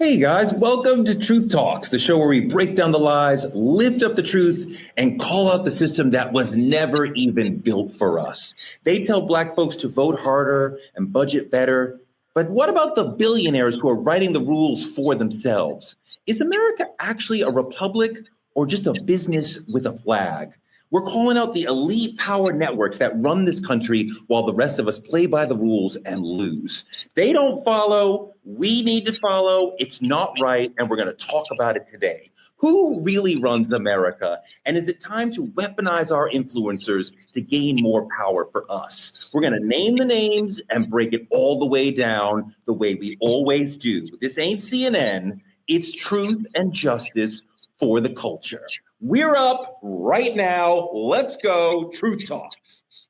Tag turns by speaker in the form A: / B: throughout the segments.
A: Hey guys, welcome to Truth Talks, the show where we break down the lies, lift up the truth, and call out the system that was never even built for us. They tell Black folks to vote harder and budget better. But what about the billionaires who are writing the rules for themselves? Is America actually a republic or just a business with a flag? We're calling out the elite power networks that run this country while the rest of us play by the rules and lose. They don't follow. We need to follow. It's not right. And we're going to talk about it today. Who really runs America? And is it time to weaponize our influencers to gain more power for us? We're going to name the names and break it all the way down the way we always do. This ain't CNN. It's truth and justice for the culture. We're up right now. Let's go. Truth Talks.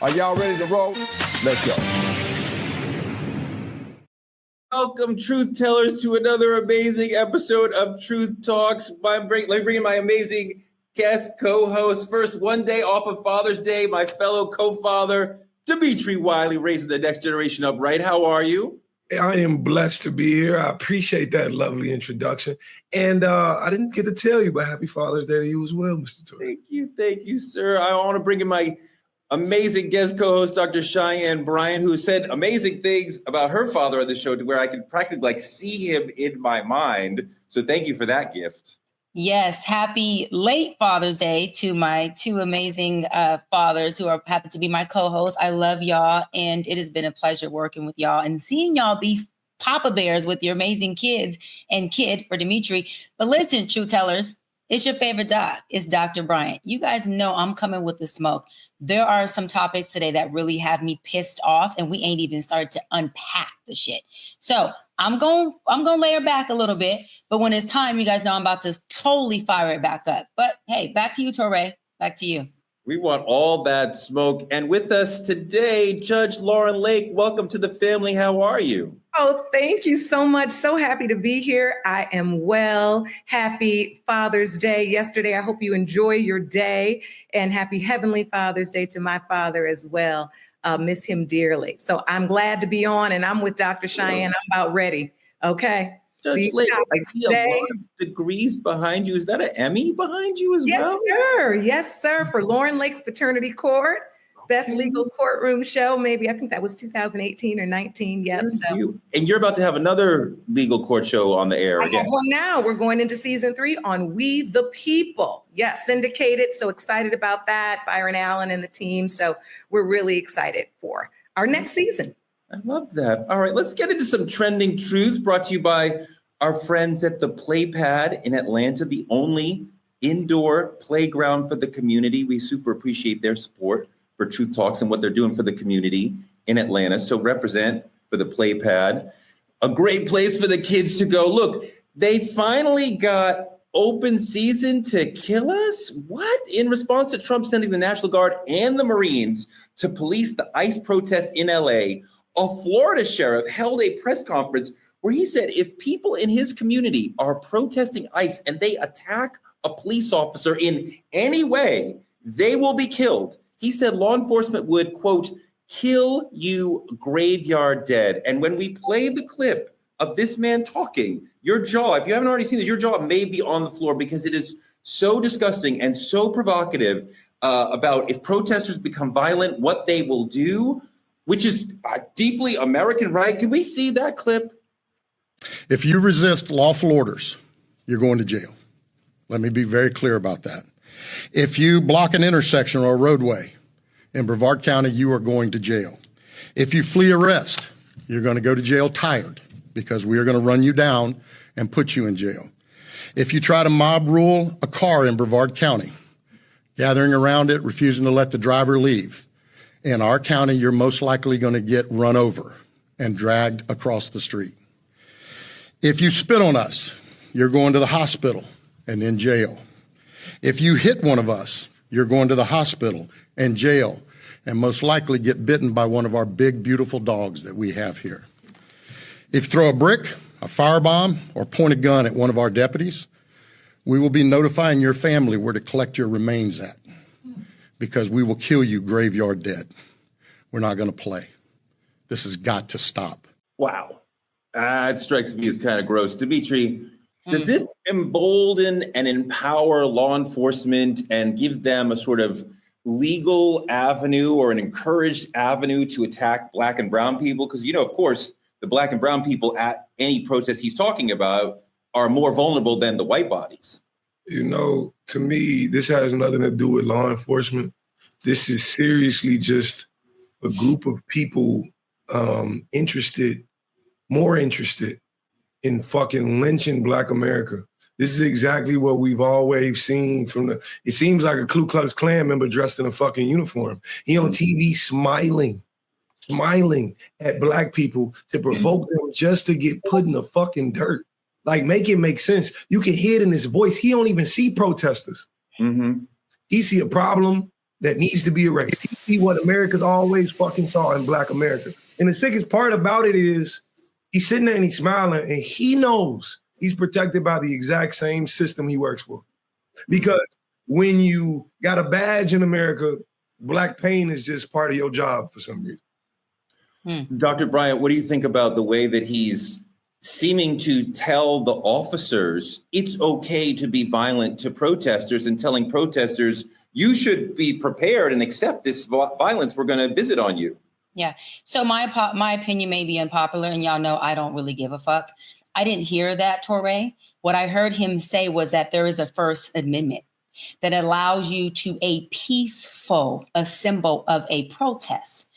B: Are y'all ready to roll? Let's go.
A: Welcome, truth tellers, to another amazing episode of Truth Talks. Let me bring in my amazing guest co-host. First, one day off of Father's Day, my fellow co-father, Dimitri Wiley, raising the next generation up right. How are you?
B: I am blessed to be here. I appreciate that lovely introduction. And I didn't get to tell you, but happy Father's Day to you as well, Mr. Torrey.
A: Thank you, sir. I want to bring in my amazing guest co-host, Dr. Cheyenne Bryant, who said amazing things about her father on the show to where I could practically see him in my mind. So thank you for that gift.
C: Yes, happy late Father's Day to my two amazing fathers who happen to be my co-hosts. I love y'all, and it has been a pleasure working with y'all and seeing y'all be Papa Bears with your amazing kids and kid for Dimitri. But listen, True Tellers, it's your favorite doc. It's Dr. Bryant. You guys know I'm coming with the smoke. There are some topics today that really have me pissed off, and we ain't even started to unpack the shit. So I'm going layer back a little bit, but when it's time, you guys know I'm about to totally fire it back up. But hey, back to you, Torrey. Back to you.
A: We want all that smoke. And with us today, Judge Lauren Lake. Welcome to the family. How are you?
D: Oh, thank you so much. So happy to be here. I am well. Happy Father's Day yesterday. I hope you enjoy your day, and happy Heavenly Father's Day to my father as well. Miss him dearly. So I'm glad to be on, and I'm with Dr. Cheyenne. I'm about ready. Okay.
A: Judge Lake, I see a lot of degrees behind you. Is that an Emmy behind you as well?
D: Yes, sir. Yes, sir. For Lauren Lake's Paternity Court. Best legal courtroom show, maybe. I think that was 2018 or 19. Yep.
A: And you're about to have another legal court show on the air again.
D: Well, now we're going into season 3 on We the People. Yes, syndicated. So excited about that. Byron Allen and the team. So we're really excited for our next season.
A: I love that. All right, let's get into some trending truths brought to you by our friends at the Playpad in Atlanta, the only indoor playground for the community. We super appreciate their support for Truth Talks and what they're doing for the community in Atlanta. So represent for the Playpad. A great place for the kids to go. Look, they finally got open season to kill us? What? In response to Trump sending the National Guard and the Marines to police the ICE protest in LA, a Florida sheriff held a press conference where he said if people in his community are protesting ICE and they attack a police officer in any way, they will be killed. He said law enforcement would, quote, kill you graveyard dead. And when we play the clip of this man talking, your jaw, if you haven't already seen this, your jaw may be on the floor because it is so disgusting and so provocative about if protesters become violent, what they will do, which is deeply American, right? Can we see that clip?
E: If you resist lawful orders, you're going to jail. Let me be very clear about that. If you block an intersection or a roadway in Brevard County, you are going to jail. If you flee arrest, you're going to go to jail tired because we are going to run you down and put you in jail. If you try to mob rule a car in Brevard County, gathering around it, refusing to let the driver leave, in our county, you're most likely going to get run over and dragged across the street. If you spit on us, you're going to the hospital and in jail. If you hit one of us, you're going to the hospital and jail and most likely get bitten by one of our big, beautiful dogs that we have here. If you throw a brick, a firebomb, or point a gun at one of our deputies, We will be notifying your family where to collect your remains at, because we will kill you graveyard dead. We're not going to play. This has got to stop.
A: Wow. It strikes me as kind of gross. Dimitri, does this embolden and empower law enforcement and give them a sort of legal avenue or an encouraged avenue to attack Black and brown people? Because, of course, the Black and brown people at any protest he's talking about are more vulnerable than the white bodies.
B: To me, this has nothing to do with law enforcement. This is seriously just a group of people more interested in fucking lynching Black America. This is exactly what we've always seen it seems like a Ku Klux Klan member dressed in a fucking uniform. He on TV smiling at Black people to provoke them just to get put in the fucking dirt. Like, make it make sense. You can hear it in his voice. He don't even see protesters.
A: Mm-hmm.
B: He see a problem that needs to be erased. He see what America's always fucking saw in Black America. And the sickest part about it is he's sitting there and he's smiling and he knows he's protected by the exact same system he works for. Because when you got a badge in America, Black pain is just part of your job for some reason.
A: Dr. Bryant, what do you think about the way that he's seeming to tell the officers it's okay to be violent to protesters and telling protesters you should be prepared and accept this violence we're going to visit on you?
C: Yeah. So my opinion may be unpopular, and y'all know I don't really give a fuck. I didn't hear that, Torre. What I heard him say was that there is a First Amendment that allows you to a peaceful symbol of a protest.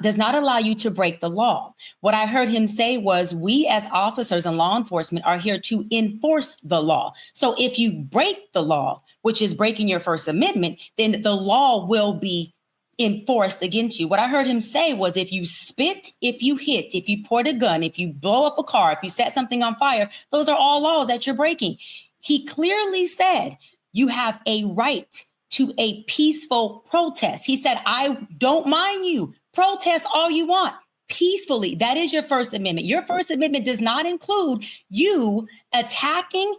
C: Does not allow you to break the law. What I heard him say was we as officers and law enforcement are here to enforce the law. So if you break the law, which is breaking your First Amendment, then the law will be enforced against you. What I heard him say was if you spit, if you hit, if you point a gun, if you blow up a car, if you set something on fire, those are all laws that you're breaking. He clearly said you have a right to a peaceful protest. He said, I don't mind you. Protest all you want peacefully. That is your First Amendment. Your First Amendment does not include you attacking,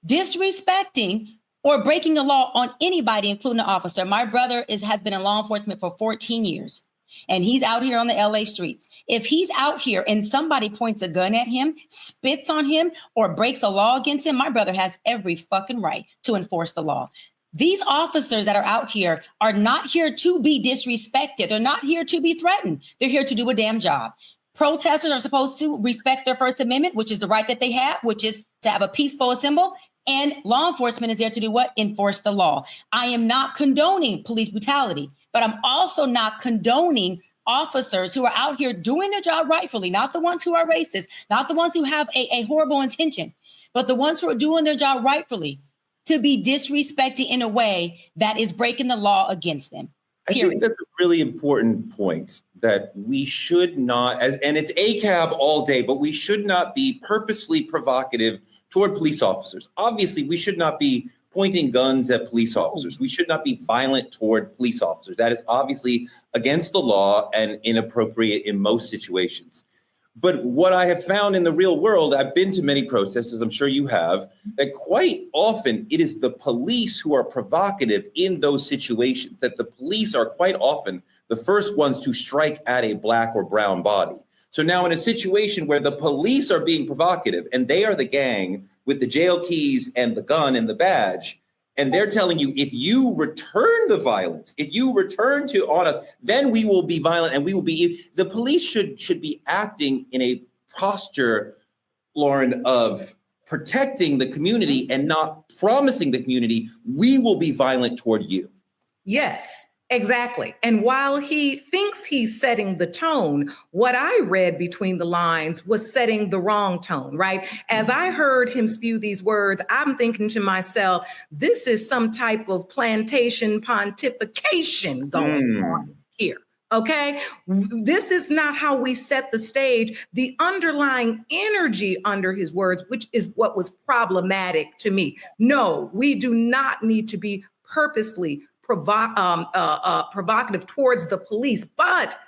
C: disrespecting, or breaking the law on anybody, including an officer. My brother has been in law enforcement for 14 years, and he's out here on the LA streets. If he's out here and somebody points a gun at him, spits on him, or breaks a law against him, my brother has every fucking right to enforce the law. These officers that are out here are not here to be disrespected. They're not here to be threatened. They're here to do a damn job. Protesters are supposed to respect their First Amendment, which is the right that they have, which is to have a peaceful assembly. And law enforcement is there to do what? Enforce the law. I am not condoning police brutality, but I'm also not condoning officers who are out here doing their job rightfully, not the ones who are racist, not the ones who have a horrible intention, but the ones who are doing their job rightfully, to be disrespected in a way that is breaking the law against them. Period.
A: I think that's a really important point, that we should not, and it's ACAB all day, but we should not be purposely provocative toward police officers. Obviously, we should not be pointing guns at police officers. We should not be violent toward police officers. That is obviously against the law and inappropriate in most situations. But what I have found in the real world, I've been to many protests, as I'm sure you have, that quite often it is the police who are provocative in those situations, that the police are quite often the first ones to strike at a Black or brown body. So now in a situation where the police are being provocative and they are the gang with the jail keys and the gun and the badge, and they're telling you, if you return the violence, if you return to honor, then we will be violent and we will be, the police should be acting in a posture, Lauren, of protecting the community and not promising the community, we will be violent toward you.
D: Yes, exactly. And while he thinks he's setting the tone, what I read between the lines was setting the wrong tone, right? As I heard him spew these words, I'm thinking to myself, this is some type of plantation pontification going on here. Okay, this is not how we set the stage. The underlying energy under his words, which is what was problematic to me. No, we do not need to be purposefully provocative towards the police, but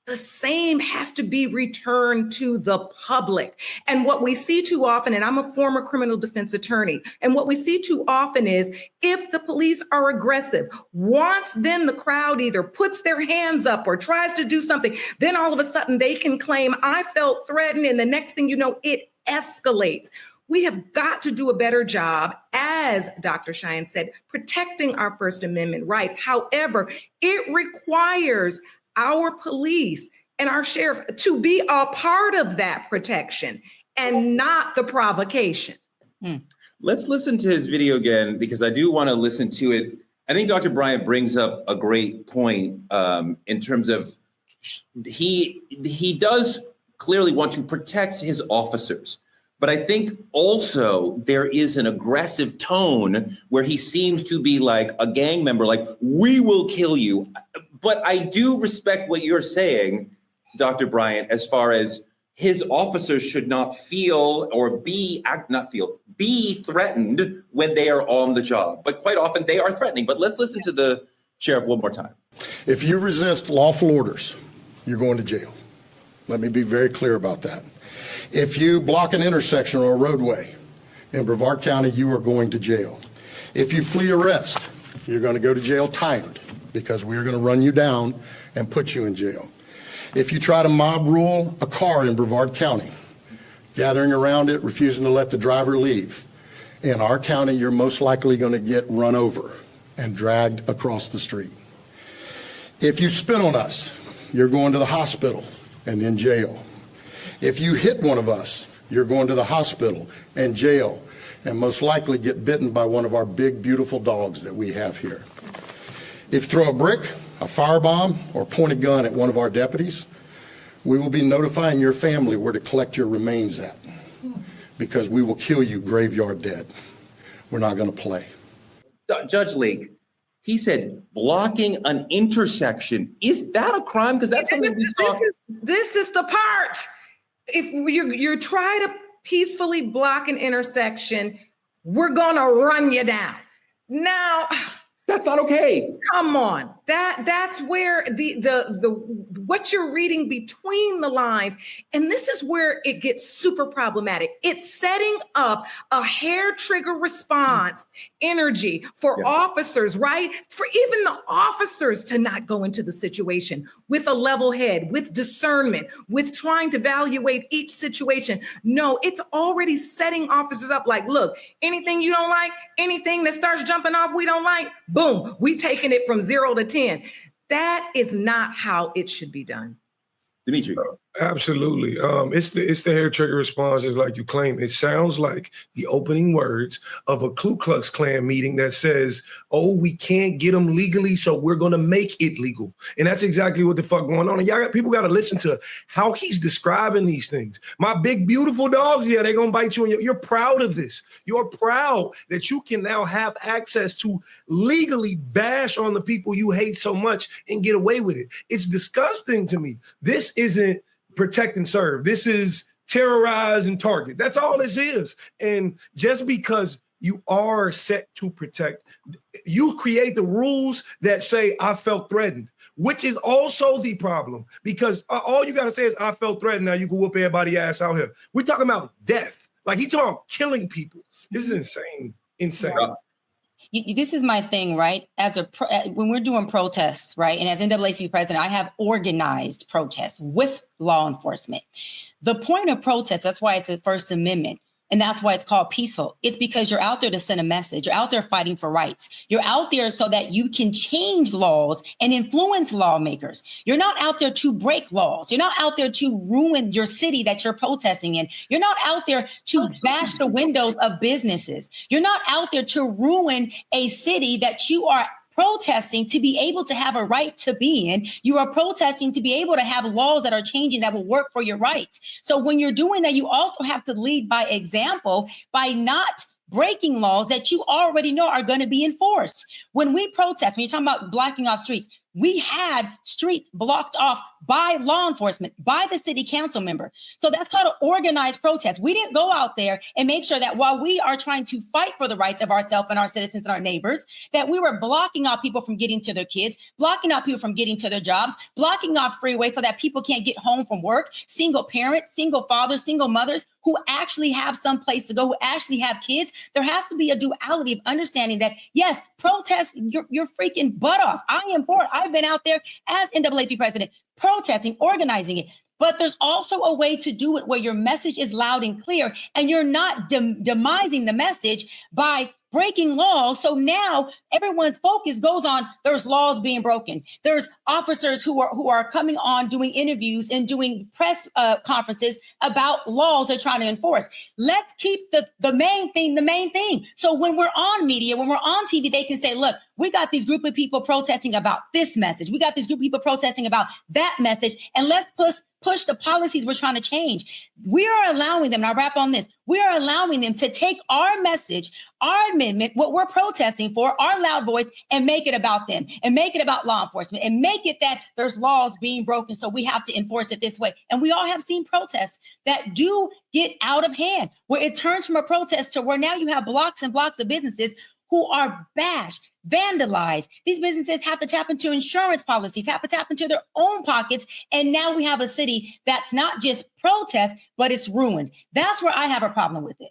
D: the same has to be returned to the public. And what we see too often, and I'm a former criminal defense attorney, and what we see too often is if the police are aggressive, once then the crowd either puts their hands up or tries to do something, then all of a sudden they can claim, I felt threatened, and the next thing you know, it escalates. We have got to do a better job, as Dr. Cheyenne said, protecting our First Amendment rights. However, it requires our police and our sheriffs to be a part of that protection and not the provocation.
A: Let's listen to his video again, because I do want to listen to it. I think Dr. Bryant brings up a great point in terms of he does clearly want to protect his officers. But I think also there is an aggressive tone where he seems to be like a gang member, like, we will kill you. But I do respect what you're saying, Dr. Bryant, as far as his officers should not feel or be threatened when they are on the job. But quite often they are threatening. But let's listen to the sheriff one more time.
E: If you resist lawful orders, you're going to jail. Let me be very clear about that. If you block an intersection or a roadway in Brevard County, you are going to jail. If you flee arrest, you're going to go to jail timed, because we are going to run you down and put you in jail. If you try to mob rule a car in Brevard County, gathering around it, refusing to let the driver leave, in our county, you're most likely going to get run over and dragged across the street. If you spit on us, you're going to the hospital and in jail. If you hit one of us, you're going to the hospital and jail, and most likely get bitten by one of our big, beautiful dogs that we have here. If you throw a brick, a firebomb, or point a gun at one of our deputies, we will be notifying your family where to collect your remains at, because we will kill you graveyard dead. We're not going to play.
A: Judge Lake, he said blocking an intersection. Is that a crime? Because that's something we saw.
D: This is the part. If you try to peacefully block an intersection, we're going to run you down. Now,
A: that's not okay.
D: Come on. That's where the what you're reading between the lines, and this is where it gets super problematic. It's setting up a hair trigger response energy for officers, right? For even the officers to not go into the situation with a level head, with discernment, with trying to evaluate each situation. No, it's already setting officers up like, look, anything you don't like, anything that starts jumping off we don't like, boom, we taking it from 0 to 10. That is not how it should be done.
A: Dimitri.
B: Absolutely. It's the hair trigger responses like you claim. It sounds like the opening words of a Ku Klux Klan meeting that says, oh, we can't get them legally, so we're going to make it legal. And that's exactly what the fuck going on. And people got to listen to how he's describing these things. My big, beautiful dogs, yeah, they're going to bite you. And you're proud of this. You're proud that you can now have access to legally bash on the people you hate so much and get away with it. It's disgusting to me. This isn't protect and serve. This is terrorize and target. That's all this is. And just because you are set to protect, you create the rules that say, I felt threatened, which is also the problem, because all you got to say is, I felt threatened. Now you can whoop everybody's ass out here. We're talking about death. Like he's talking about killing people. This is insane. Insane.
A: Yeah.
C: This is my thing, right? When we're doing protests, right? And as NAACP president, I have organized protests with law enforcement. The point of protest, that's why it's a First Amendment. And that's why it's called peaceful. It's because you're out there to send a message. You're out there fighting for rights. You're out there so that you can change laws and influence lawmakers. You're not out there to break laws. You're not out there to ruin your city that you're protesting in. You're not out there to bash the windows of businesses. You're not out there to ruin a city that you are protesting to be able to have a right to be in. You are protesting to be able to have laws that are changing that will work for your rights. So when you're doing that, you also have to lead by example by not breaking laws that you already know are going to be enforced. When we protest, when you're talking about blocking off streets, we had streets blocked off by law enforcement, by the city council member. So that's called an organized protest. We didn't go out there and make sure that while we are trying to fight for the rights of ourselves and our citizens and our neighbors, that we were blocking out people from getting to their kids, blocking out people from getting to their jobs, blocking off freeways so that people can't get home from work, single parents, single fathers, single mothers who actually have some place to go, who actually have kids. There has to be a duality of understanding that, yes, protest your freaking butt off. I am for it. I've been out there as NAACP president, protesting, organizing it. But there's also a way to do it where your message is loud and clear, and you're not demising the message by breaking laws. So now everyone's focus goes on, there's laws being broken. There's officers who are coming on doing interviews and doing press conferences about laws they're trying to enforce. Let's keep the main thing the main thing. So when we're on media, when we're on TV, they can say, look, we got these group of people protesting about this message. We got this group of people protesting about that message. And let's push the policies we're trying to change. We are allowing them, and I'll wrap on this, we are allowing them to take our message, our amendment, what we're protesting for, our loud voice, and make it about them, and make it about law enforcement, and make it that there's laws being broken, so we have to enforce it this way. And we all have seen protests that do get out of hand, where it turns from a protest to where now you have blocks and blocks of businesses who are bashed, vandalized. These businesses have to tap into insurance policies, have to tap into their own pockets. And now we have a city that's not just protest, but it's ruined. That's where I have a problem with it.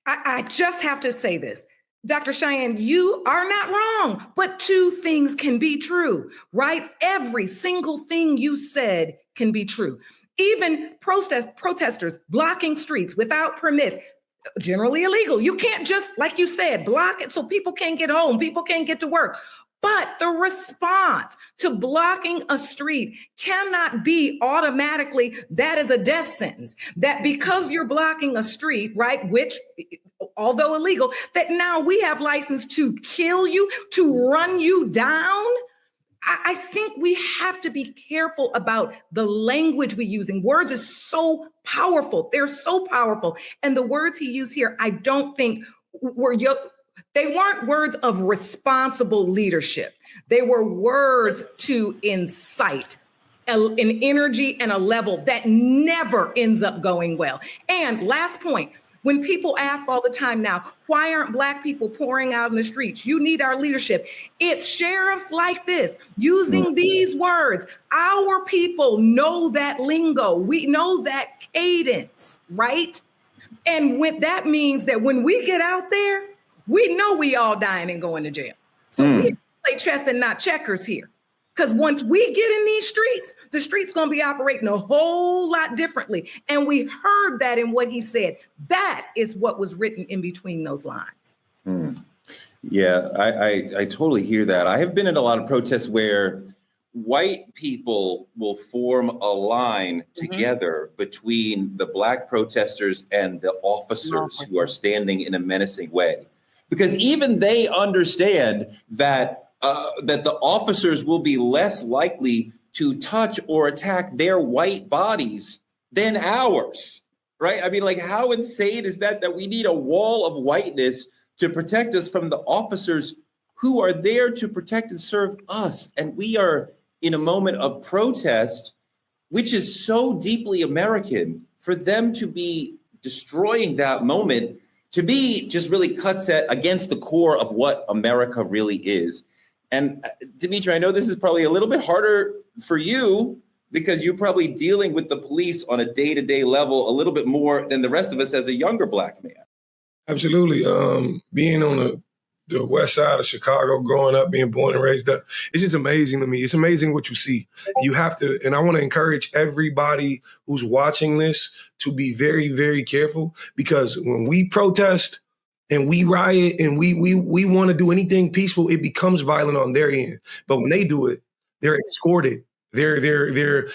D: I just have to say this. Dr. Cheyenne, you are not wrong, but two things can be true, right? Every single thing you said can be true. Even protesters blocking streets without permits, generally illegal. You can't just, like you said, block it so people can't get home, people can't get to work. But the response to blocking a street cannot be automatically that is a death sentence. That because you're blocking a street, right, which, although illegal, that now we have license to kill you, to run you down. I think we have to be careful about the language we use. And words is so powerful. They're so powerful. And the words he used here, I don't think they weren't words of responsible leadership. They were words to incite an energy and a level that never ends up going well. And last point, when people ask all the time now, why aren't Black people pouring out in the streets? You need our leadership. It's sheriffs like this using these words. Our people know that lingo. We know that cadence, right? And what that means that when we get out there, we know we all dying and going to jail. So we play chess and not checkers here. Because once we get in these streets, the streets going to be operating a whole lot differently. And we heard that in what he said. That is what was written in between those lines.
A: Yeah, I totally hear that. I have been in a lot of protests where white people will form a line together between the Black protesters and the officers who are standing in a menacing way. Because even they understand that that the officers will be less likely to touch or attack their white bodies than ours, right? I mean, like, how insane is that we need a wall of whiteness to protect us from the officers who are there to protect and serve us? And we are in a moment of protest, which is so deeply American. For them to be destroying that moment, to me, just really cuts against the core of what America really is. And Dimitri, I know this is probably a little bit harder for you because you're probably dealing with the police on a day-to-day level a little bit more than the rest of us as a younger Black man.
B: Absolutely. Being on the west side of Chicago, growing up, being born and raised up, it's just amazing to me. It's amazing what you see. You have to, and I want to encourage everybody who's watching this to be very, very careful, because when we protest and we riot and we want to do anything peaceful, it becomes violent on their end. But when they do it, they're escorted. They're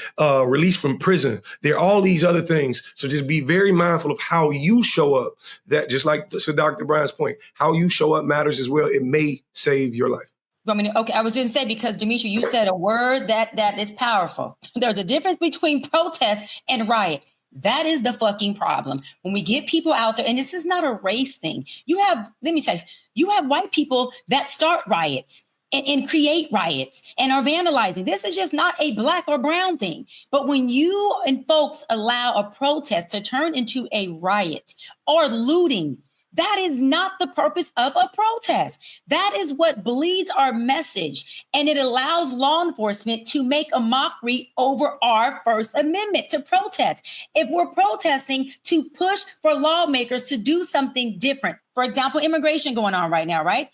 B: released from prison. They're all these other things. So just be very mindful of how you show up. That, just like to Dr. Brian's point, how you show up matters as well. It may save your life.
C: Okay, I was going to say, because Dimitri, you said a word that is powerful. There's a difference between protest and riot. That is the fucking problem. When we get people out there, and this is not a race thing. Let me tell you, you have white people that start riots. and create riots and are vandalizing. This is just not a black or brown thing. But when you and folks allow a protest to turn into a riot or looting, that is not the purpose of a protest. That is what bleeds our message. And it allows law enforcement to make a mockery over our First Amendment to protest. If we're protesting to push for lawmakers to do something different, for example, immigration going on right now, right?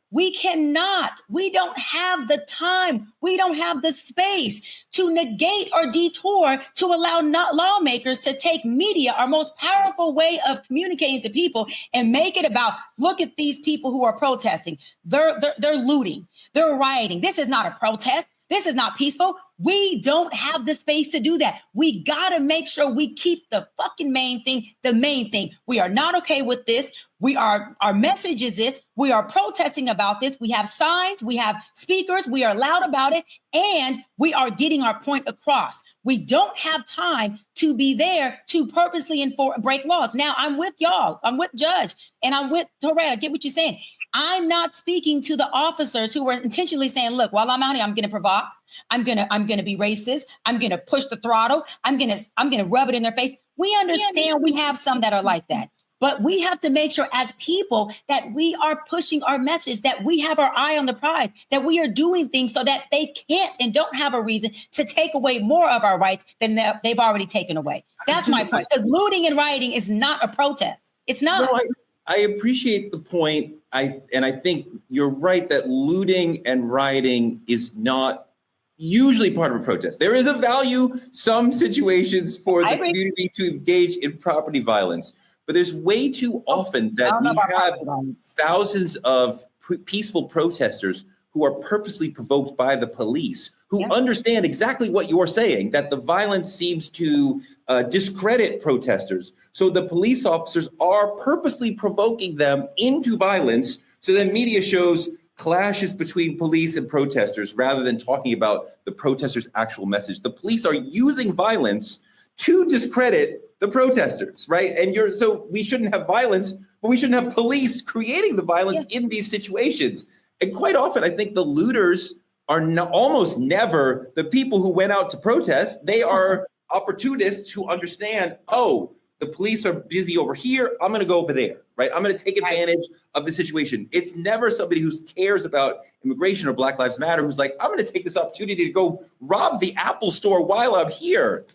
C: We don't have the time. We don't have the space to negate or detour to allow lawmakers to take media, our most powerful way of communicating to people, and make it about, look at these people who are protesting. They're looting. They're rioting. This is not a protest. This is not peaceful. We don't have the space to do that. We got to make sure we keep the fucking main thing, the main thing. We are not okay with this. Our message is this. We are protesting about this. We have signs, we have speakers, we are loud about it, and we are getting our point across. We don't have time to be there to purposely break laws. Now, I'm with y'all. I'm with Judge, and I'm with Torre. I get what you're saying. I'm not speaking to the officers who were intentionally saying, look, while I'm out here, I'm going to provoke. I'm going to be racist. I'm going to push the throttle. I'm going to rub it in their face. We understand we have some that are like that, but we have to make sure as people that we are pushing our message, that we have our eye on the prize, that we are doing things so that they can't and don't have a reason to take away more of our rights than they've already taken away. That's my point. Because looting and rioting is not a protest. It's not.
A: No, I appreciate the point. I think you're right that looting and rioting is not usually part of a protest. There is a value, some situations, for the community to engage in property violence, but there's way too often that we have thousands of peaceful protesters who are purposely provoked by the police, who understand exactly what you're saying, that the violence seems to discredit protesters. So the police officers are purposely provoking them into violence. So then media shows clashes between police and protesters rather than talking about the protesters' actual message. The police are using violence to discredit the protesters, right? So we shouldn't have violence, but we shouldn't have police creating the violence in these situations. And quite often, I think the looters are almost never the people who went out to protest. They are opportunists who understand, oh, the police are busy over here. I'm going to go over there, right? I'm going to take advantage of the situation. It's never somebody who cares about immigration or Black Lives Matter who's like, I'm going to take this opportunity to go rob the Apple store while I'm here.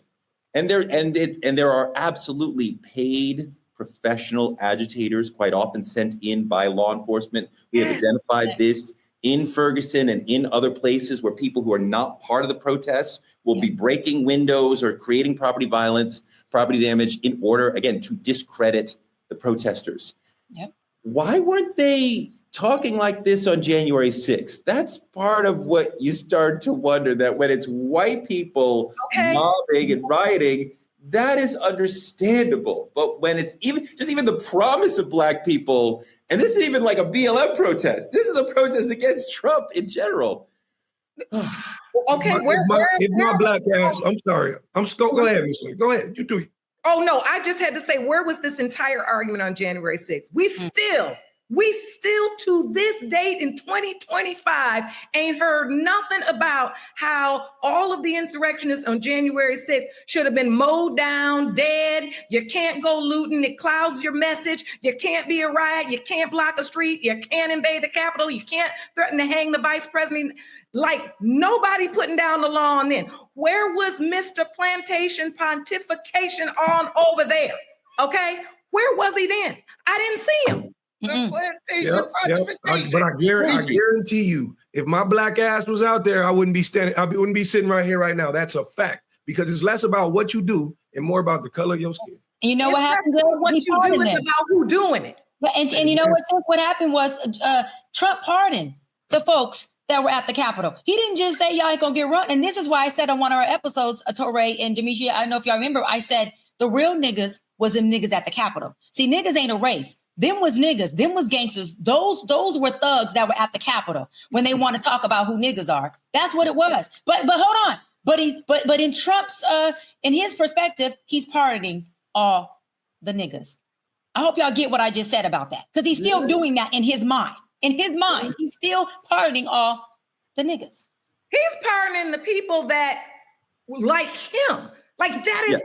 A: And there are absolutely paid professional agitators, quite often sent in by law enforcement. We have identified this in Ferguson and in other places where people who are not part of the protests will be breaking windows or creating property violence, property damage in order, again, to discredit the protesters. Why weren't they talking like this on January 6th? That's part of what you start to wonder, that when it's white people mobbing and rioting, that is understandable. But when it's even the promise of Black people, and this isn't even like a BLM protest, this is a protest against Trump in general.
B: If my Black ass, I'm sorry. Go ahead, Ms. Lee. Go ahead. You do it.
D: Oh, no, I just had to say, where was this entire argument on January 6th? We still to this date in 2025 ain't heard nothing about how all of the insurrectionists on January 6th should have been mowed down, dead. You can't go looting. It clouds your message. You can't be a riot. You can't block a street. You can't invade the Capitol. You can't threaten to hang the vice president. Like, nobody putting down the law on then. Where was Mr. Plantation pontification on over there? Okay? Where was he then? I didn't see him.
B: But I guarantee you, if my Black ass was out there, I wouldn't be sitting right here right now. That's a fact, because it's less about what you do and more about the color of your skin.
C: You know what happened?
D: What you do is about who doing it.
C: And you know what happened was Trump pardoned the folks that were at the Capitol. He didn't just say y'all ain't gonna get run. And this is why I said on one of our episodes, Torre and Demetria, I don't know if y'all remember, I said the real niggas was them niggas at the Capitol. See, niggas ain't a race. Them was niggas. Them was gangsters. Those were thugs that were at the Capitol when they want to talk about who niggas are. That's what it was. But hold on. But in Trump's in his perspective, he's pardoning all the niggas. I hope y'all get what I just said about that, because he's still doing that in his mind. In his mind, he's still pardoning all The niggas.
D: He's pardoning the people that like him. Like that is,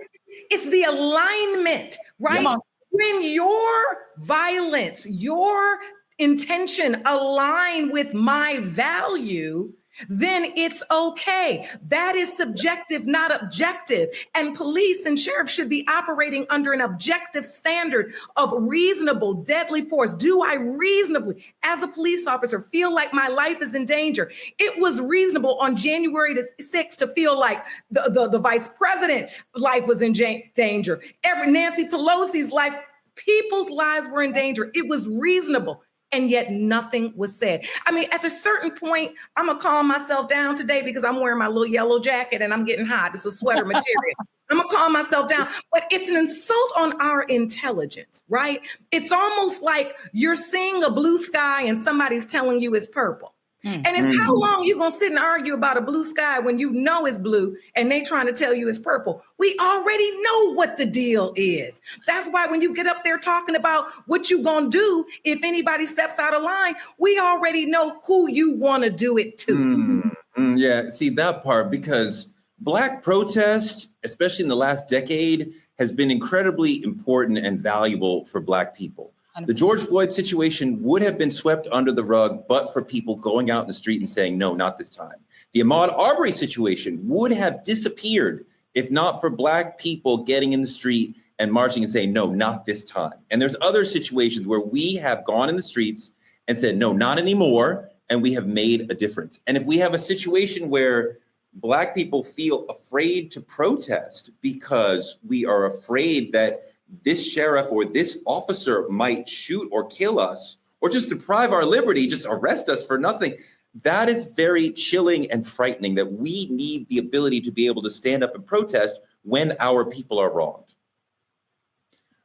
D: it's the alignment, right? When your violence, your intention align with my value, then it's okay. That is subjective, not objective. And police and sheriffs should be operating under an objective standard of reasonable deadly force. Do I reasonably, as a police officer, feel like my life is in danger? It was reasonable on January the 6th to feel like the vice president's life was in danger. Nancy Pelosi's life, people's lives were in danger. It was reasonable. And yet nothing was said. I mean, at a certain point, I'm gonna calm myself down today because I'm wearing my little yellow jacket and I'm getting hot. It's a sweater material. I'm gonna calm myself down, but it's an insult on our intelligence, right? It's almost like you're seeing a blue sky and somebody's telling you it's purple. And it's how long you gonna sit and argue about a blue sky when you know it's blue and they trying to tell you it's purple? We already know what the deal is. That's why when you get up there talking about what you gonna do if anybody steps out of line, we already know who you wanna do it to.
A: Yeah, see that part, because Black protest, especially in the last decade, has been incredibly important and valuable for Black people.
C: 100%.
A: The George Floyd situation would have been swept under the rug, but for people going out in the street and saying, no, not this time. The Ahmaud Arbery situation would have disappeared if not for Black people getting in the street and marching and saying, no, not this time. And there's other situations where we have gone in the streets and said, no, not anymore. And we have made a difference. And if we have a situation where Black people feel afraid to protest because we are afraid that this sheriff or this officer might shoot or kill us, or just deprive our liberty, just arrest us for nothing, that is very chilling and frightening, that we need the ability to be able to stand up and protest when our people are wronged.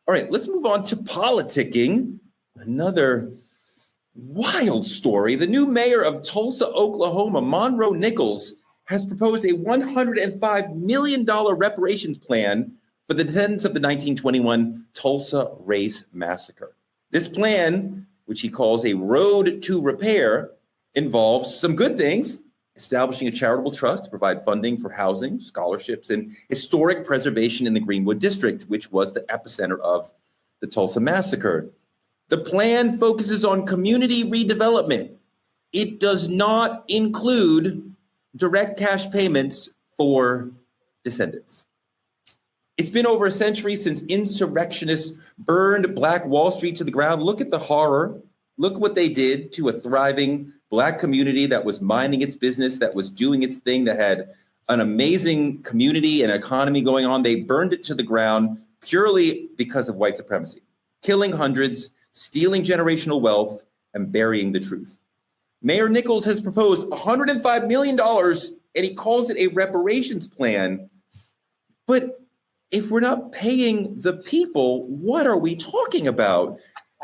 A: All right, let's move on to politicking. Another wild story. The new mayor of Tulsa, Oklahoma, Monroe Nichols, has proposed a $105 million reparations plan for the descendants of the 1921 Tulsa Race Massacre. This plan, which he calls a road to repair, involves some good things: establishing a charitable trust to provide funding for housing, scholarships, and historic preservation in the Greenwood District, which was the epicenter of the Tulsa Massacre. The plan focuses on community redevelopment. It does not include direct cash payments for descendants. It's been over a century since insurrectionists burned Black Wall Street to the ground. Look at the horror. Look what they did to a thriving Black community that was minding its business, that was doing its thing, that had an amazing community and economy going on. They burned it to the ground purely because of white supremacy, killing hundreds, stealing generational wealth, and burying the truth. Mayor Nichols has proposed $105 million, and he calls it a reparations plan. But if we're not paying the people, what are we talking about?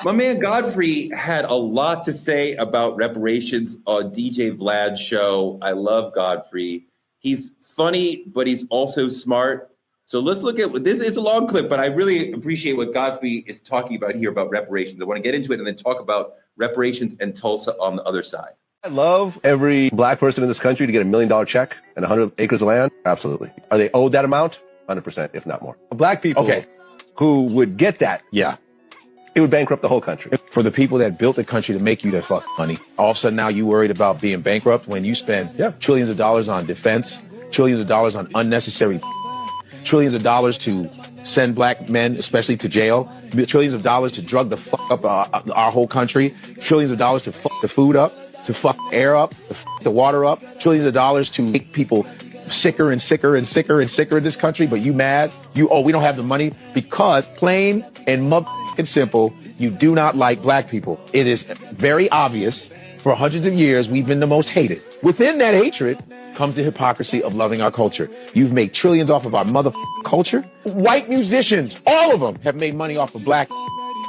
A: My man Godfrey had a lot to say about reparations on DJ Vlad's show. I love Godfrey. He's funny, but he's also smart. So let's look at this. It's a long clip, but I really appreciate what Godfrey is talking about here about reparations. I want to get into it and then talk about reparations and Tulsa on the other side.
F: I love every Black person in this country to get $1 million check and 100 acres of land. Absolutely. Are they owed that amount? 100%, if not more. Black people who would get that, it would bankrupt the whole country.
G: For the people that built the country to make you the fuck money, all of a sudden now you worried about being bankrupt when you spend trillions of dollars on defense, trillions of dollars on unnecessary, trillions of dollars to send Black men, especially to jail, trillions of dollars to drug the fuck up our whole country, trillions of dollars to fuck the food up, to fuck the air up, to fuck the water up, trillions of dollars to make people sicker and sicker and sicker and sicker in this country, but you mad? We don't have the money because plain and motherfucking simple, you do not like Black people. It is very obvious. For hundreds of years, we've been the most hated. Within that hatred comes the hypocrisy of loving our culture. You've made trillions off of our motherfucking culture. White musicians, all of them have made money off of Black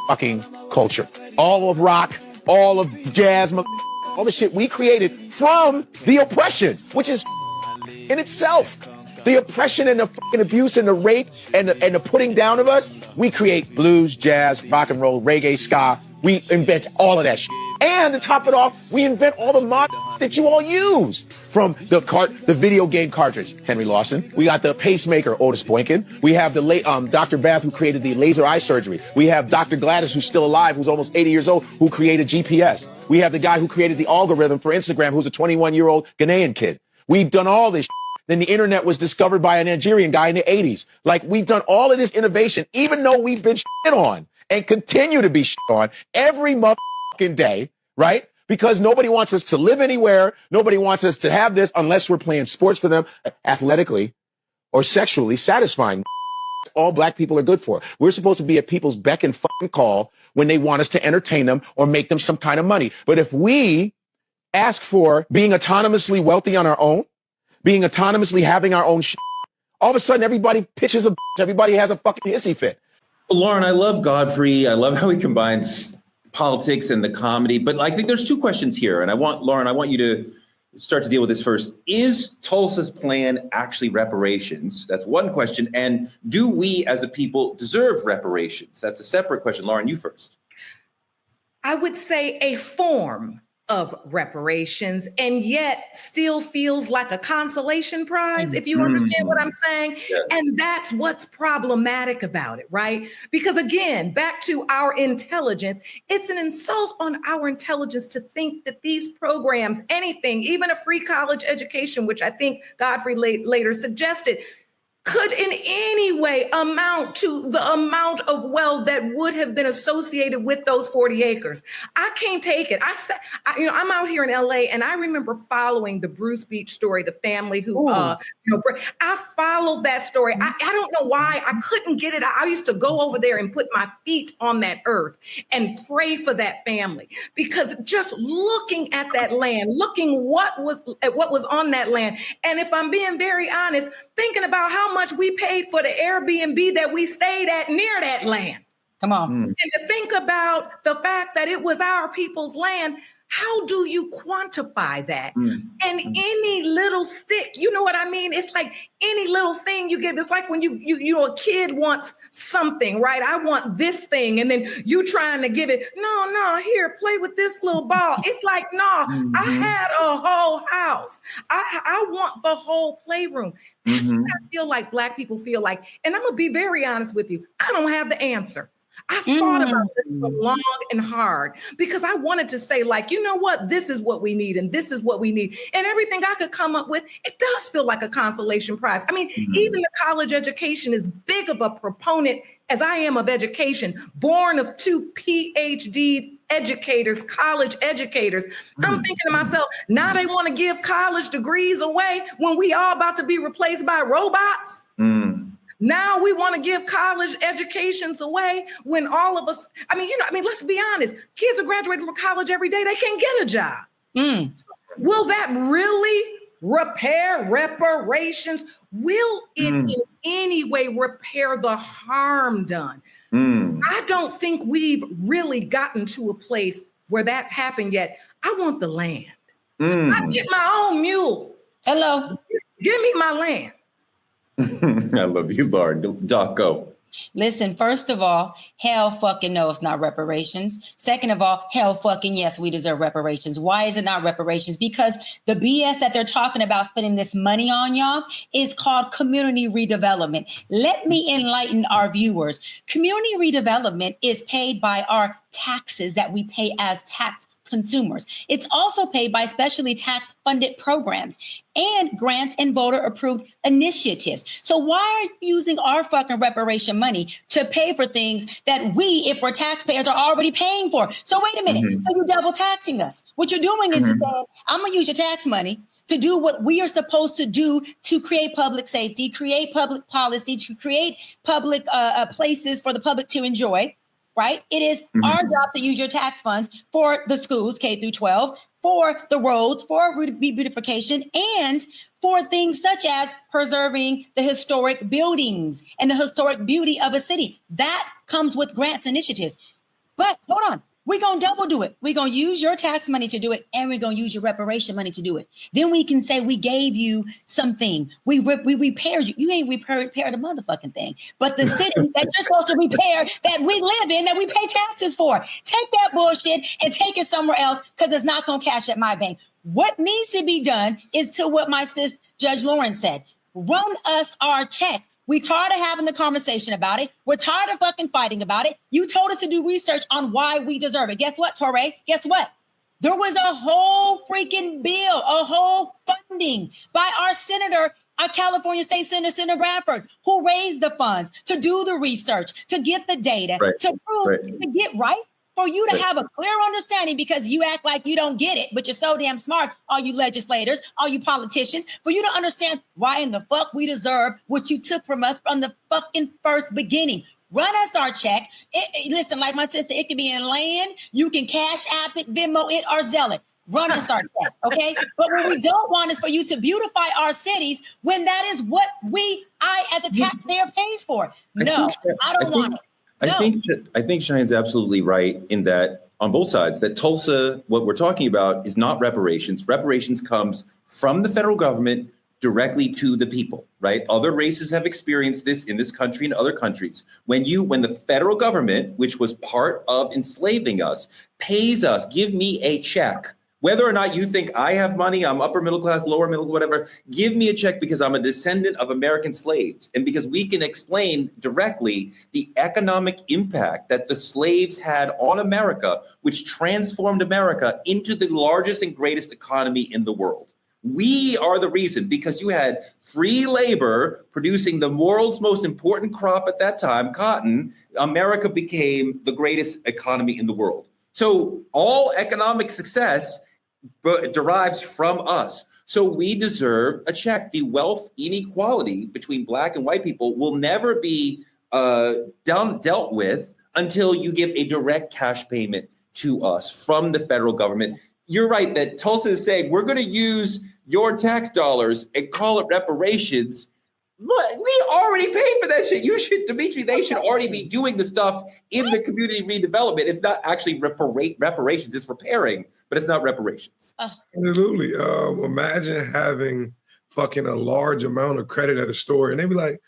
G: fucking culture. All of rock, all of jazz, all the shit we created from the oppression, which is in itself. The oppression and the fucking abuse and the rape and the putting down of us, we create blues, jazz, rock and roll, reggae, ska, We invent all of that shit. And to top it off, we invent all the mod that you all use. From the video game cartridge, Henry Lawson. We got the pacemaker, Otis Boynton. We have the late Dr. Bath, who created the laser eye surgery. We have Dr. Gladys, who's still alive, who's almost 80 years old, who created GPS. We have the guy who created the algorithm for Instagram, who's a 21-year-old Ghanaian kid. We've done all this shit. Then the internet was discovered by a Nigerian guy in the 80s. Like, we've done all of this innovation, even though we've been shit on and continue to be shit on every motherfucking day, right? Because nobody wants us to live anywhere. Nobody wants us to have this unless we're playing sports for them athletically or sexually satisfying. All black people are good for. We're supposed to be at people's beck and fucking call when they want us to entertain them or make them some kind of money. But if we ask for being autonomously wealthy on our own, being autonomously having our own shit, all of a sudden everybody pitches a bitch. Everybody has a fucking hissy fit.
A: Lauren, I love Godfrey. I love how he combines politics and the comedy, but I think there's two questions here. And Lauren, I want you to start to deal with this first. Is Tulsa's plan actually reparations? That's one question. And do we as a people deserve reparations? That's a separate question. Lauren, you first.
D: I would say a form of reparations, and yet still feels like a consolation prize, if you understand what I'm saying.
A: Yes.
D: And that's what's problematic about it, right? Because again, back to our intelligence, it's an insult on our intelligence to think that these programs, anything, even a free college education, which I think Godfrey later suggested, could in any way amount to the amount of wealth that would have been associated with those 40 acres. I can't take it. I'm out here in LA, and I remember following the Bruce Beach story, the family who, I followed that story. I don't know why I couldn't get it. I used to go over there and put my feet on that earth and pray for that family, because just looking at that land, looking at what was on that land, and if I'm being very honest, thinking about how much we paid for the Airbnb that we stayed at near that land.
C: Come on.
D: And to think about the fact that it was our people's land, how do you quantify that? And any little stick, you know what I mean? It's like any little thing you give. It's like when a kid wants something, right? I want this thing. And then you trying to give it, no, here, play with this little ball. It's like, no, I had a whole house. I want the whole playroom. That's what I feel like Black people feel like. And I'm going to be very honest with you. I don't have the answer. I've thought about this for long and hard, because I wanted to say, like, you know what, this is what we need, and this is what we need. And everything I could come up with, it does feel like a consolation prize. I mean, even the college education, is big of a proponent as I am of education, born of two PhD educators, college educators. I'm thinking to myself, now they want to give college degrees away when we all about to be replaced by robots. Now we want to give college educations away when all of us, let's be honest, kids are graduating from college every day. They can't get a job. Will that really repair reparations? Will it in any way repair the harm done? I don't think we've really gotten to a place where that's happened yet. I want the land. I get my own mule.
C: Hello.
D: Give me my land.
A: I love you, Lauren. Doc, go.
C: Listen, first of all, hell fucking no, it's not reparations. Second of all, hell fucking yes, we deserve reparations. Why is it not reparations? Because the BS that they're talking about spending this money on, y'all, is called community redevelopment. Let me enlighten our viewers. Community redevelopment is paid by our taxes that we pay as tax consumers. It's also paid by specially tax funded programs and grants and voter approved initiatives. So why are you using our fucking reparation money to pay for things that we, if we're taxpayers, are already paying for? So wait a minute. So you're double taxing us. What you're doing is saying, I'm going to use your tax money to do what we are supposed to do to create public safety, create public policy, to create public places for the public to enjoy. Right? It is our job to use your tax funds for the schools, K through 12, for the roads, for beautification, and for things such as preserving the historic buildings and the historic beauty of a city. That comes with grants initiatives. But hold on. We're going to double do it. We're going to use your tax money to do it, and we're going to use your reparation money to do it. Then we can say we gave you something. We repaired you. You ain't repaired a motherfucking thing. But the city that you're supposed to repair, that we live in, that we pay taxes for, take that bullshit and take it somewhere else, because it's not going to cash at my bank. What needs to be done is to what my sis, Judge Lauren, said. Run us our check. We tired of having the conversation about it. We're tired of fucking fighting about it. You told us to do research on why we deserve it. Guess what, Torre? Guess what? There was a whole freaking bill, a whole funding by our senator, our California State Senator, Senator Bradford, who raised the funds to do the research, to get the data, to prove, to get right. For you to have a clear understanding, because you act like you don't get it, but you're so damn smart, all you legislators, all you politicians, for you to understand why in the fuck we deserve what you took from us from the fucking first beginning. Run us our check. Listen, like my sister, it can be in land. You can Cash App it, Venmo it, or Zelle it. Run us our check, okay? But what we don't want is for you to beautify our cities when that is what I as a taxpayer pays for. No, I don't want it.
A: I think Cheyenne's absolutely right in that, on both sides, that Tulsa, what we're talking about is not reparations. Reparations comes from the federal government directly to the people, right? Other races have experienced this in this country and other countries. When the federal government, which was part of enslaving us, pays us, give me a check. Whether or not you think I have money, I'm upper middle class, lower middle, whatever, give me a check because I'm a descendant of American slaves. And because we can explain directly the economic impact that the slaves had on America, which transformed America into the largest and greatest economy in the world. We are the reason, because you had free labor producing the world's most important crop at that time, cotton. America became the greatest economy in the world. So all economic success derives from us. So we deserve a check. The wealth inequality between Black and white people will never be dealt with until you give a direct cash payment to us from the federal government. You're right that Tulsa is saying, we're going to use your tax dollars and call it reparations. But we already paid for that shit. You should, Dimitri, they should already be doing the stuff in the community redevelopment. It's not actually reparations, it's repairing, but it's not reparations.
B: Absolutely. Imagine having fucking a large amount of credit at a store and they be like,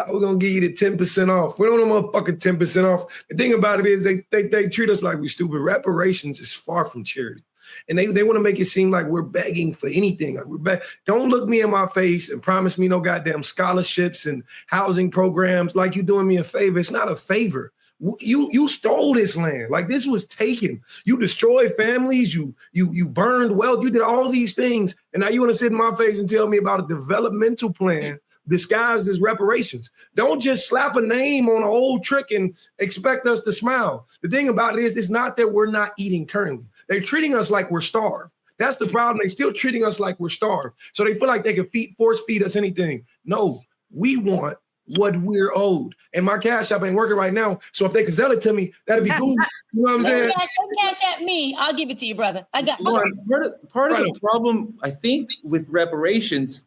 B: we're going to give you the 10% off. We don't want motherfucking 10% off. The thing about it is they treat us like we stupid. Reparations is far from charity. And they want to make it seem like we're begging for anything. Like don't look me in my face and promise me no goddamn scholarships and housing programs like you're doing me a favor. It's not a favor. You stole this land. Like this was taken. You destroyed families. You burned wealth. You did all these things. And now you want to sit in my face and tell me about a developmental plan disguised as reparations. Don't just slap a name on an old trick and expect us to smile. The thing about it is, it's not that we're not eating currently. They're treating us like we're starved. That's the problem. They're still treating us like we're starved. So they feel like they can force feed us anything. No, we want what we're owed. And my Cash App ain't working right now. So if they can sell it to me, that'd be cool. You know what I'm saying?
C: Cash at me. I'll give it to you, brother. I got
A: part of the problem, I think, with reparations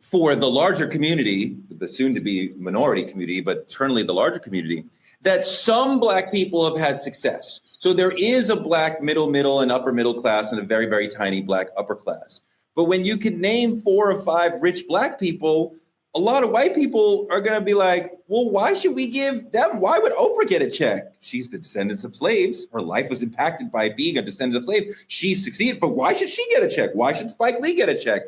A: for the larger community, the soon-to-be minority community, but certainly the larger community, that some Black people have had success. So there is a Black middle, and upper middle class and a very, very tiny Black upper class. But when you can name 4 or 5 rich Black people, a lot of white people are going to be like, well, why should we give them? Why would Oprah get a check? She's the descendants of slaves. Her life was impacted by being a descendant of slaves. She succeeded, but why should she get a check? Why should Spike Lee get a check?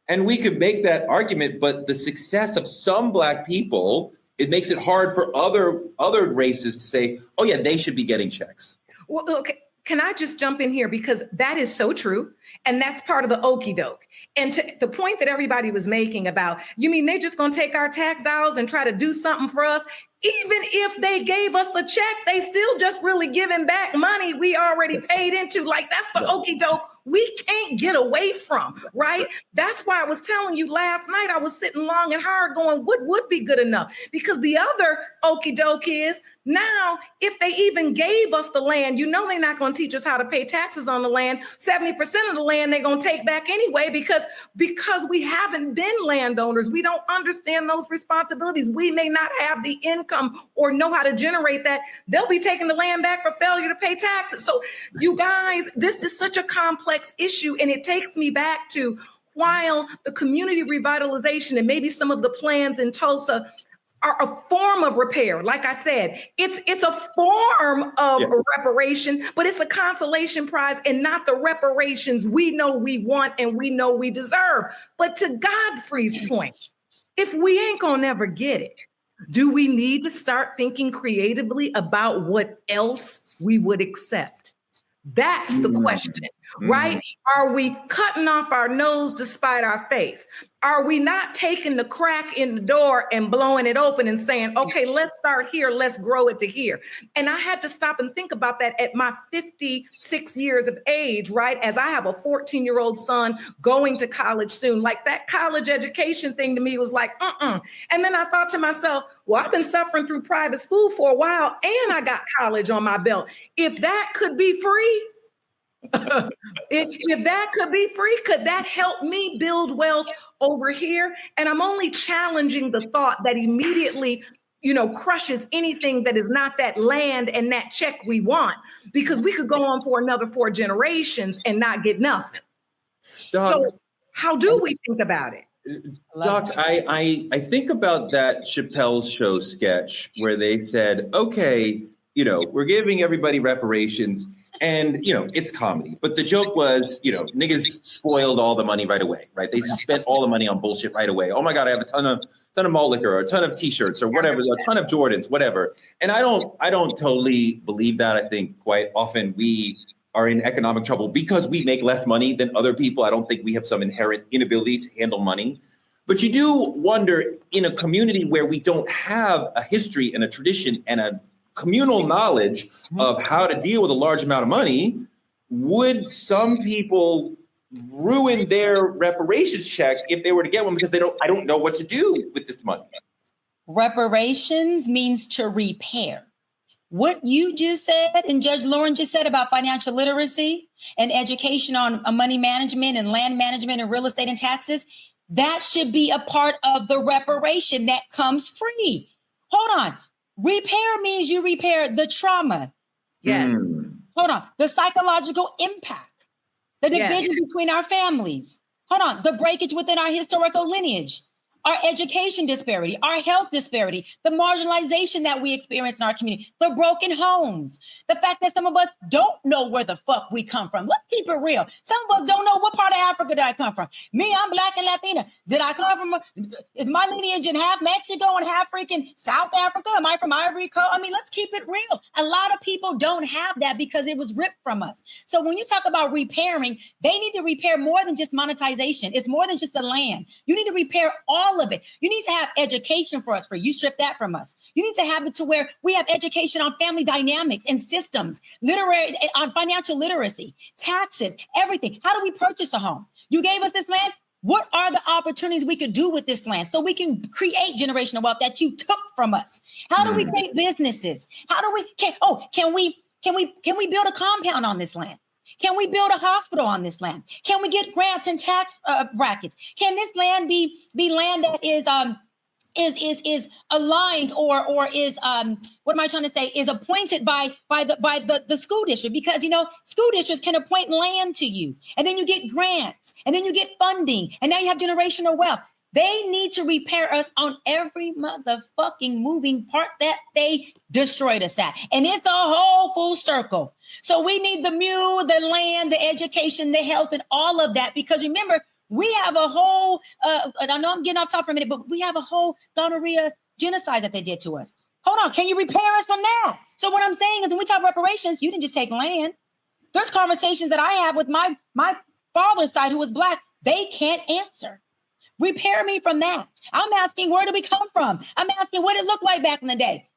A: And we could make that argument, but the success of some Black people, it makes it hard for other races to say, oh yeah, they should be getting checks.
D: Well, look, can I just jump in here? Because that is so true. And that's part of the okie doke. And to the point that everybody was making about, you mean they're just going to take our tax dollars and try to do something for us? Even if they gave us a check, they still just really giving back money we already paid into. Like, that's the okie doke we can't get away from, right? That's why I was telling you last night, I was sitting long and hard going, what would be good enough? Because the other okie doke is now, if they even gave us the land, you know they're not going to teach us how to pay taxes on the land. 70% of the land they're going to take back anyway, because we haven't been landowners. We don't understand those responsibilities. We may not have the income or know how to generate that. They'll be taking the land back for failure to pay taxes. So you guys, this is such a complex issue. And it takes me back to while the community revitalization and maybe some of the plans in Tulsa are a form of repair. Like I said, it's a form of reparation, but it's a consolation prize and not the reparations we know we want and we know we deserve. But to Godfrey's point, if we ain't gonna never get it, do we need to start thinking creatively about what else we would accept? That's the question, right? Are we cutting off our nose despite our face? Are we not taking the crack in the door and blowing it open and saying, okay, let's start here, let's grow it to here? And I had to stop and think about that at my 56 years of age, right? As I have a 14-year-old son going to college soon. Like that college education thing to me was like, And then I thought to myself, well, I've been suffering through private school for a while and I got college on my belt. If that could be free, if that could be free, could that help me build wealth over here? And I'm only challenging the thought that immediately, crushes anything that is not that land and that check we want, because we could go on for another 4 generations and not get nothing.
A: Doc,
D: so how do we think about it?
A: Doc, I think about that Chappelle's Show sketch where they said, okay, we're giving everybody reparations and, it's comedy. But the joke was, niggas spoiled all the money right away, right? They spent all the money on bullshit right away. Oh my God, I have a ton of malt liquor or a ton of t-shirts or whatever, a ton of Jordans, whatever. And I don't totally believe that. I think quite often we are in economic trouble because we make less money than other people. I don't think we have some inherent inability to handle money. But you do wonder, in a community where we don't have a history and a tradition and a communal knowledge of how to deal with a large amount of money, would some people ruin their reparations check if they were to get one because I don't know what to do with this money?
C: Reparations means to repair. What you just said and Judge Lauren just said about financial literacy and education on money management and land management and real estate and taxes, that should be a part of the reparation that comes free. Hold on. Repair means you repair the trauma.
D: Yes.
C: Hold on. The psychological impact, the division between our families. Hold on. The breakage within our historical lineage, our education disparity, our health disparity, the marginalization that we experience in our community, the broken homes, the fact that some of us don't know where the fuck we come from. Let's keep it real. Some of us don't know what part of Africa did I come from. Me, I'm Black and Latina. Did I come from, is my lineage in half Mexico and half freaking South Africa? Am I from Ivory Coast? I mean, let's keep it real. A lot of people don't have that because it was ripped from us. So when you talk about repairing, they need to repair more than just monetization. It's more than just the land. You need to repair all of it. You need to have education for us free. You strip that from us. You need to have it to where we have education on family dynamics and systems, literary, on financial literacy, taxes, everything. How do we purchase a home? You gave us this land. What are the opportunities we could do with this land so we can create generational wealth that you took from us? How do we create businesses? How do we can we build a compound on this land? Can we build a hospital on this land? Can we get grants and tax brackets? Can this land be land that is aligned or is what am I trying to say? Is appointed by the school district? Because school districts can appoint land to you, and then you get grants, and then you get funding, and now you have generational wealth. They need to repair us on every motherfucking moving part that they destroyed us at. And it's a whole full circle. So we need the mule, the land, the education, the health, and all of that. Because remember, we have a whole, I know I'm getting off top for a minute, but we have a whole gonorrhea genocide that they did to us. Hold on, can you repair us from that? So what I'm saying is when we talk reparations, you didn't just take land. There's conversations that I have with my father's side who was Black. They can't answer. Repair me from that. I'm asking, where do we come from? I'm asking, what did it look like back in the day?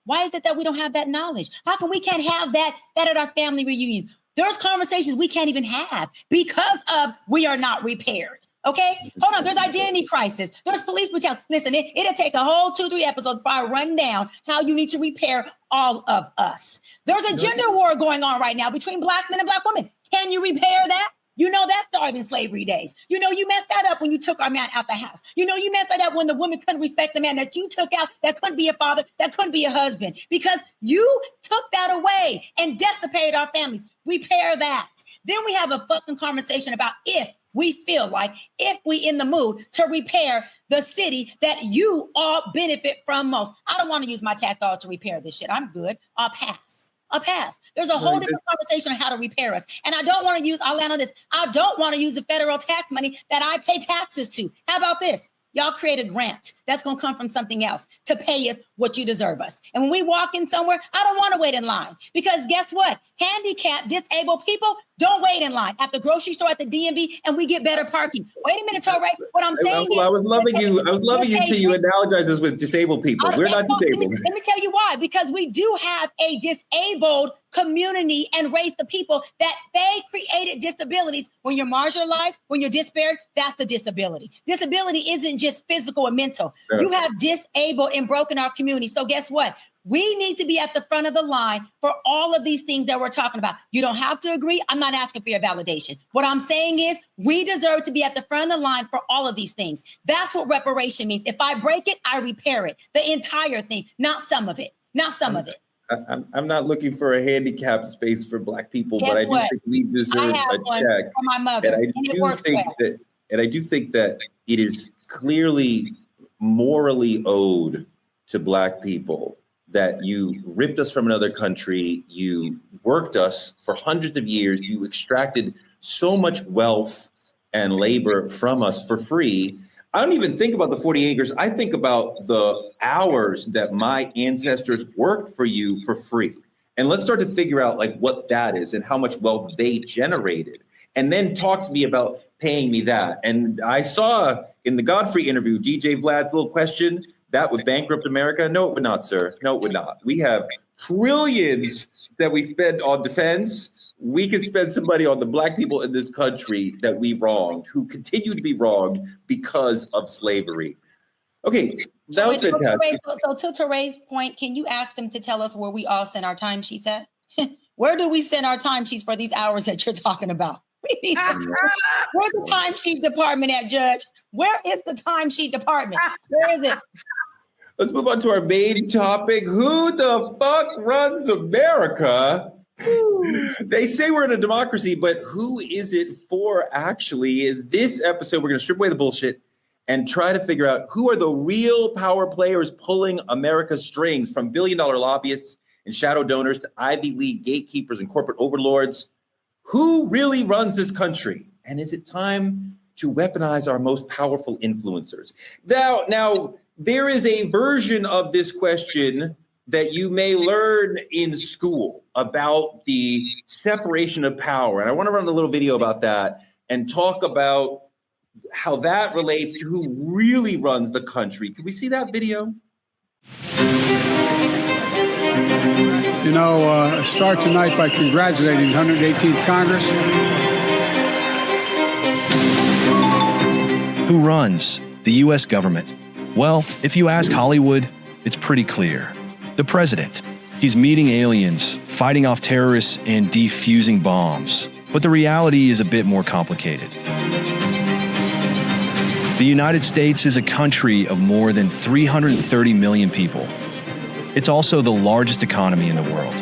C: Why is it that we don't have that knowledge? How come we can't have that at our family reunions? There's conversations we can't even have because of we are not repaired. Okay, hold on. There's identity crisis. There's police brutality. Listen, it'll take a whole 2-3 episodes before I run down how you need to repair all of us. There's a gender war going on right now between Black men and Black women. Can you repair that? You know that started in slavery days. You know you messed that up when you took our man out the house. You know you messed that up when the woman couldn't respect the man that you took out, that couldn't be a father, that couldn't be a husband, because you took that away and decimated our families. Repair that. Then we have a fucking conversation about if we feel like, if we in the mood to repair the city that you all benefit from most. I don't want to use my tax dollars to repair this shit. I'm good. I'll pass. There's a whole different conversation on how to repair us. And I don't want to use, I'll land on this. I don't want to use the federal tax money that I pay taxes to. How about this? Y'all create a grant that's going to come from something else to pay us what you deserve us. And when we walk in somewhere, I don't want to wait in line, because guess what? Handicapped, disabled people don't wait in line at the grocery store, at the DMV, and we get better parking. Wait a minute, Torrey. What I'm saying is,
A: I was loving you till you analogize us with disabled people. We're not disabled.
C: Let me tell you why. Because we do have a disabled community and race of people that they created disabilities. When you're marginalized, when you're disparate, that's the disability. Disability isn't just physical and mental.
A: Sure.
C: You have disabled and broken our community. So guess what? We need to be at the front of the line for all of these things that we're talking about. You don't have to agree. I'm not asking for your validation. What I'm saying is we deserve to be at the front of the line for all of these things. That's what reparation means. If I break it, I repair it. The entire thing, not some of it. Not some of it.
A: I'm not looking for a handicapped space for Black people,
C: Guess
A: but I do
C: what?
A: think we deserve
C: I have
A: a
C: one
A: check.
C: for my mother,
A: And
C: and it works well.
A: I do think that it is clearly morally owed to Black people that you ripped us from another country, you worked us for hundreds of years, you extracted so much wealth and labor from us for free. I don't even think about the 40 acres. I think about the hours that my ancestors worked for you for free. And let's start to figure out like what that is and how much wealth they generated. And then talk to me about paying me that. And I saw in the Godfrey interview, DJ Vlad's little question, that would bankrupt America? No, it would not, sir. No, it would not. We have trillions that we spend on defense. We could spend some money on the Black people in this country that we wronged, who continue to be wronged because of slavery. Okay, that was fantastic.
C: So to Teray's point, can you ask them to tell us where we all send our timesheets at? Where do we send our timesheets for these hours that you're talking about? Where's the timesheet department at, Judge? Where is the timesheet department? Where is it?
A: Let's move on to our main topic. Who the fuck runs America? They say we're in a democracy, but who is it for actually? In this episode, we're going to strip away the bullshit and try to figure out who are the real power players pulling America's strings, from billion-dollar lobbyists and shadow donors to Ivy League gatekeepers and corporate overlords. Who really runs this country? And is it time to weaponize our most powerful influencers? Now, there is a version of this question that you may learn in school about the separation of power. And I want to run a little video about that and talk about how that relates to who really runs the country. Can we see that video?
H: You know, I start tonight by congratulating the 118th Congress.
I: Who runs the U.S. government? Well, if you ask Hollywood, it's pretty clear. The president. He's meeting aliens, fighting off terrorists, and defusing bombs. But the reality is a bit more complicated. The United States is a country of more than 330 million people. It's also the largest economy in the world.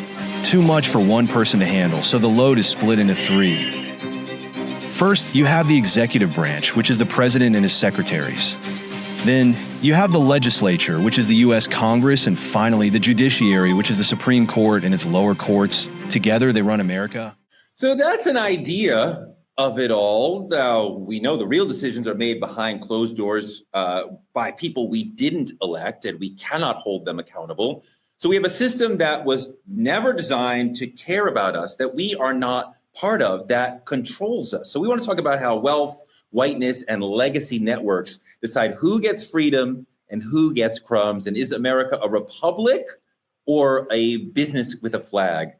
I: Too much for one person to handle, so the load is split into three. First, you have the executive branch, which is the president and his secretaries. Then, you have the legislature, which is the U.S. Congress, and finally, the judiciary, which is the Supreme Court and its lower courts. Together, they run America.
A: So that's an idea of it all. Now, we know the real decisions are made behind closed doors by people we didn't elect, and we cannot hold them accountable. So we have a system that was never designed to care about us, that we are not part of, that controls us. So we want to talk about how wealth, whiteness, and legacy networks decide who gets freedom and who gets crumbs. And is America a republic or a business with a flag?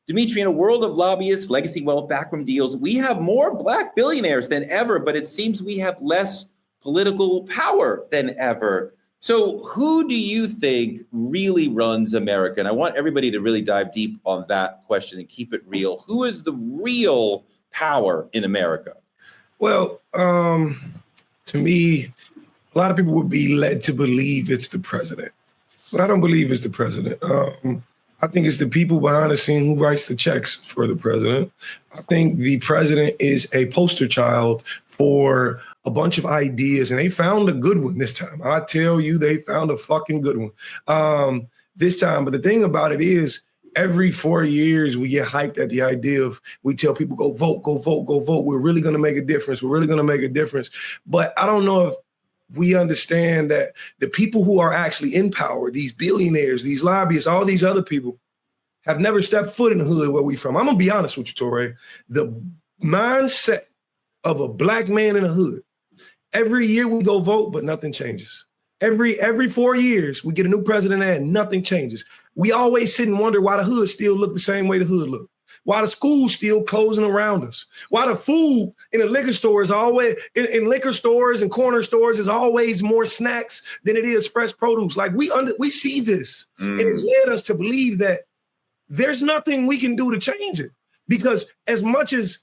A: Dimitri, in a world of lobbyists, legacy wealth, backroom deals, we have more Black billionaires than ever, but it seems we have less political power than ever. So who do you think really runs America? And I want everybody to really dive deep on that question and keep it real. Who is the real power in America?
B: Well, to me, a lot of people would be led to believe it's the president, but I don't believe it's the president. I think it's the people behind the scene who writes the checks for the president. I think the president is a poster child for a bunch of ideas, and they found a good one this time. I tell you, they found a fucking good one this time. But the thing about it is, every 4 years, we get hyped at the idea of, we tell people, go vote, go vote, go vote. We're really going to make a difference. We're really going to make a difference. But I don't know if we understand that the people who are actually in power, these billionaires, these lobbyists, all these other people, have never stepped foot in the hood where we from. I'm going to be honest with you, Torre. The mindset of a Black man in the hood, every year we go vote, but nothing changes. Every 4 years, we get a new president and nothing changes. We always sit and wonder why the hood still look the same way the hood look. Why the school's still closing around us. Why the food in the liquor store is always, in liquor stores and corner stores is always more snacks than it is fresh produce. Like we see this. And it's led us to believe that there's nothing we can do to change it. Because as much as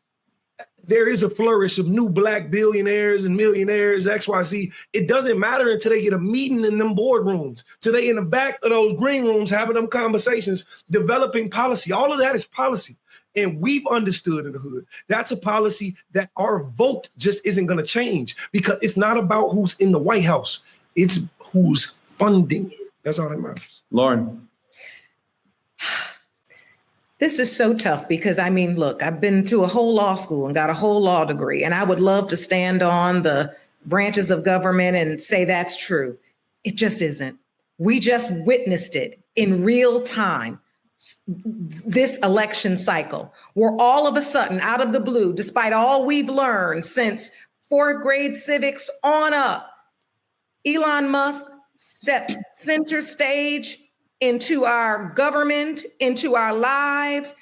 B: there is a flourish of new Black billionaires and millionaires, XYZ, it doesn't matter until they get a meeting in them boardrooms, till they in the back of those green rooms having them conversations, developing policy. All of that is policy. And we've understood in the hood, that's a policy that our vote just isn't going to change, because it's not about who's in the White House. It's who's funding it. That's all that matters.
A: Lauren.
D: This is so tough because, I mean, look, I've been to a whole law school and got a whole law degree, and I would love to stand on the branches of government and say that's true. It just isn't. We just witnessed it in real time, this election cycle, where all of a sudden, out of the blue, despite all we've learned since fourth grade civics on up, Elon Musk stepped center stage into our government, into our lives,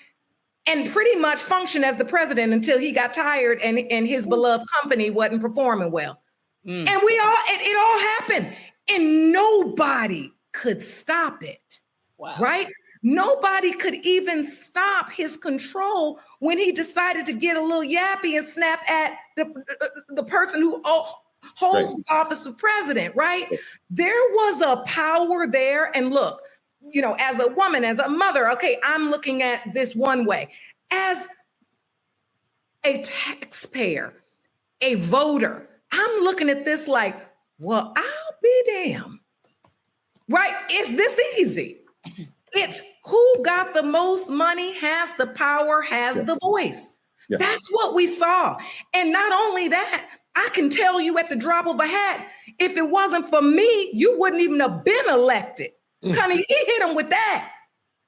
D: and pretty much functioned as the president until he got tired and his beloved company wasn't performing well. And it all happened, and nobody could stop it. Wow. Right? Nobody could even stop his control when he decided to get a little yappy and snap at the person who holds the office of president, right? There was a power there. And look, you know, as a woman, as a mother, okay, I'm looking at this one way. As a taxpayer, a voter, I'm looking at this like, well, I'll be damned. Right? Is this easy? It's who got the most money, has the power, has the voice. Yeah. That's what we saw. And not only that, I can tell you at the drop of a hat, if it wasn't for me, you wouldn't even have been elected. Connie, he hit him with that.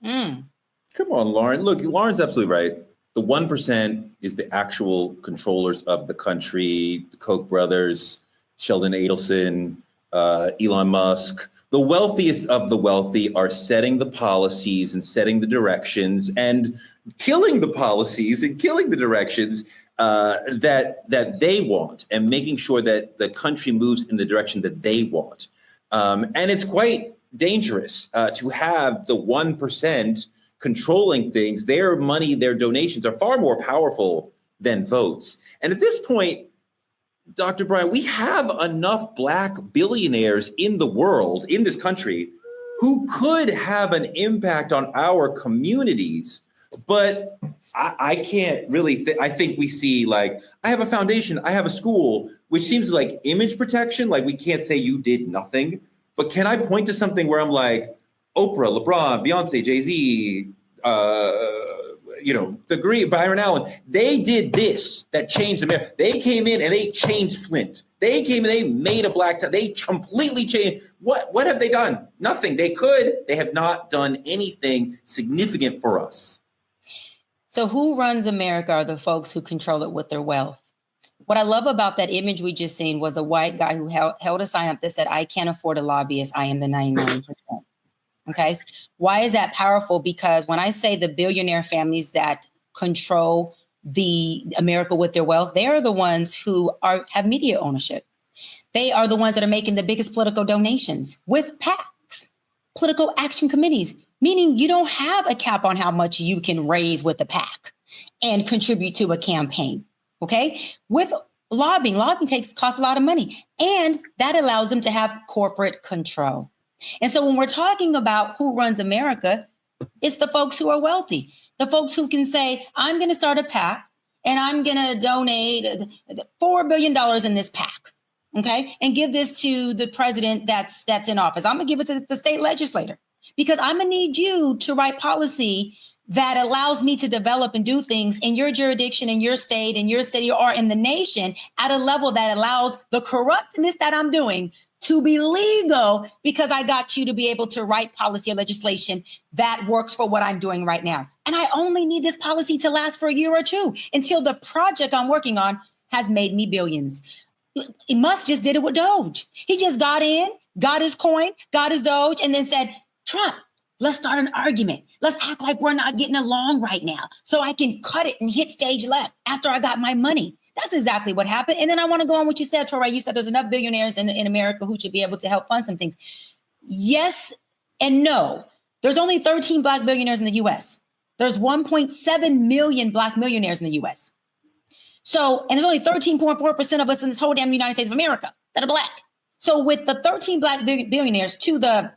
A: Come on, Lauren. Look, Lauren's absolutely right. The 1% is the actual controllers of the country, the Koch brothers, Sheldon Adelson, Elon Musk. The wealthiest of the wealthy are setting the policies and setting the directions and killing the policies and killing the directions that they want, and making sure that the country moves in the direction that they want. And it's quite dangerous to have the 1% controlling things. Their money, their donations are far more powerful than votes. And at this point, Dr. Brian, we have enough Black billionaires in the world, in this country, who could have an impact on our communities. But I can't really, I think we see, like, I have a foundation, I have a school, which seems like image protection. Like, we can't say you did nothing. But can I point to something where I'm like, Oprah, LeBron, Beyonce, Jay-Z, Byron Allen, they did this that changed America. They came in and they changed Flint. They came and they made a Black town. They completely changed. What have they done? Nothing. They have not done anything significant for us.
C: So who runs America are the folks who control it with their wealth. What I love about that image we just seen was a white guy who held a sign up that said, I can't afford a lobbyist. I am the 99%. Okay. Why is that powerful? Because when I say the billionaire families that control the America with their wealth, they are the ones who have media ownership. They are the ones that are making the biggest political donations with PACs, political action committees, meaning you don't have a cap on how much you can raise with the PAC and contribute to a campaign. Okay. With lobbying costs a lot of money, and that allows them to have corporate control. And so when we're talking about who runs America, it's the folks who are wealthy, the folks who can say, I'm going to start a PAC and I'm going to donate $4 billion in this PAC. Okay. And give this to the president that's in office. I'm going to give it to the state legislator because I'm going to need you to write policy that allows me to develop and do things in your jurisdiction, in your state, in your city, or in the nation at a level that allows the corruptness that I'm doing to be legal because I got you to be able to write policy or legislation that works for what I'm doing right now. And I only need this policy to last for a year or two until the project I'm working on has made me billions. Musk just did it with Doge. He just got in, got his coin, got his Doge, and then said, Trump, let's start an argument. Let's act like we're not getting along right now so I can cut it and hit stage left after I got my money. That's exactly what happened. And then I want to go on what you said, Tori. You said there's enough billionaires in America who should be able to help fund some things. Yes and no. There's only 13 Black billionaires in the U.S. There's 1.7 million Black millionaires in the U.S. So, and there's only 13.4% of us in this whole damn United States of America that are Black. So with the 13 Black billionaires to the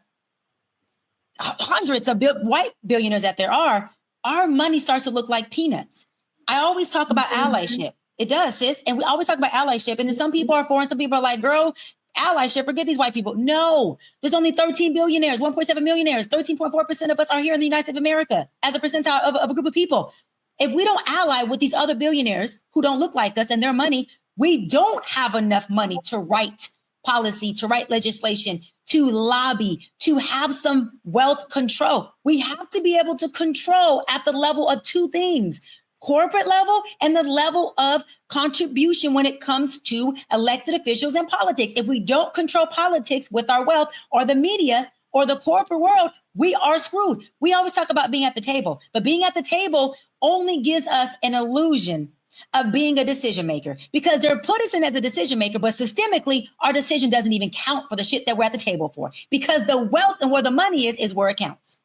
C: hundreds of white billionaires that there are, our money starts to look like peanuts. I always talk about allyship. It does, sis. And we always talk about allyship. And then some people are for and some people are like, girl, allyship, forget these white people. No, there's only 13 billionaires, 1.7 millionaires. 13.4% of us are here in the United States of America as a percentile of a group of people. If we don't ally with these other billionaires who don't look like us and their money, we don't have enough money to write policy, to write legislation, to lobby, to have some wealth control. We have to be able to control at the level of two things: corporate level and the level of contribution when it comes to elected officials and politics. If we don't control politics with our wealth or the media or the corporate world, we are screwed. We always talk about being at the table, but being at the table only gives us an illusion of being a decision maker because they're put us in as a decision maker, but systemically, our decision doesn't even count for the shit that we're at the table for because the wealth and where the money is where it counts.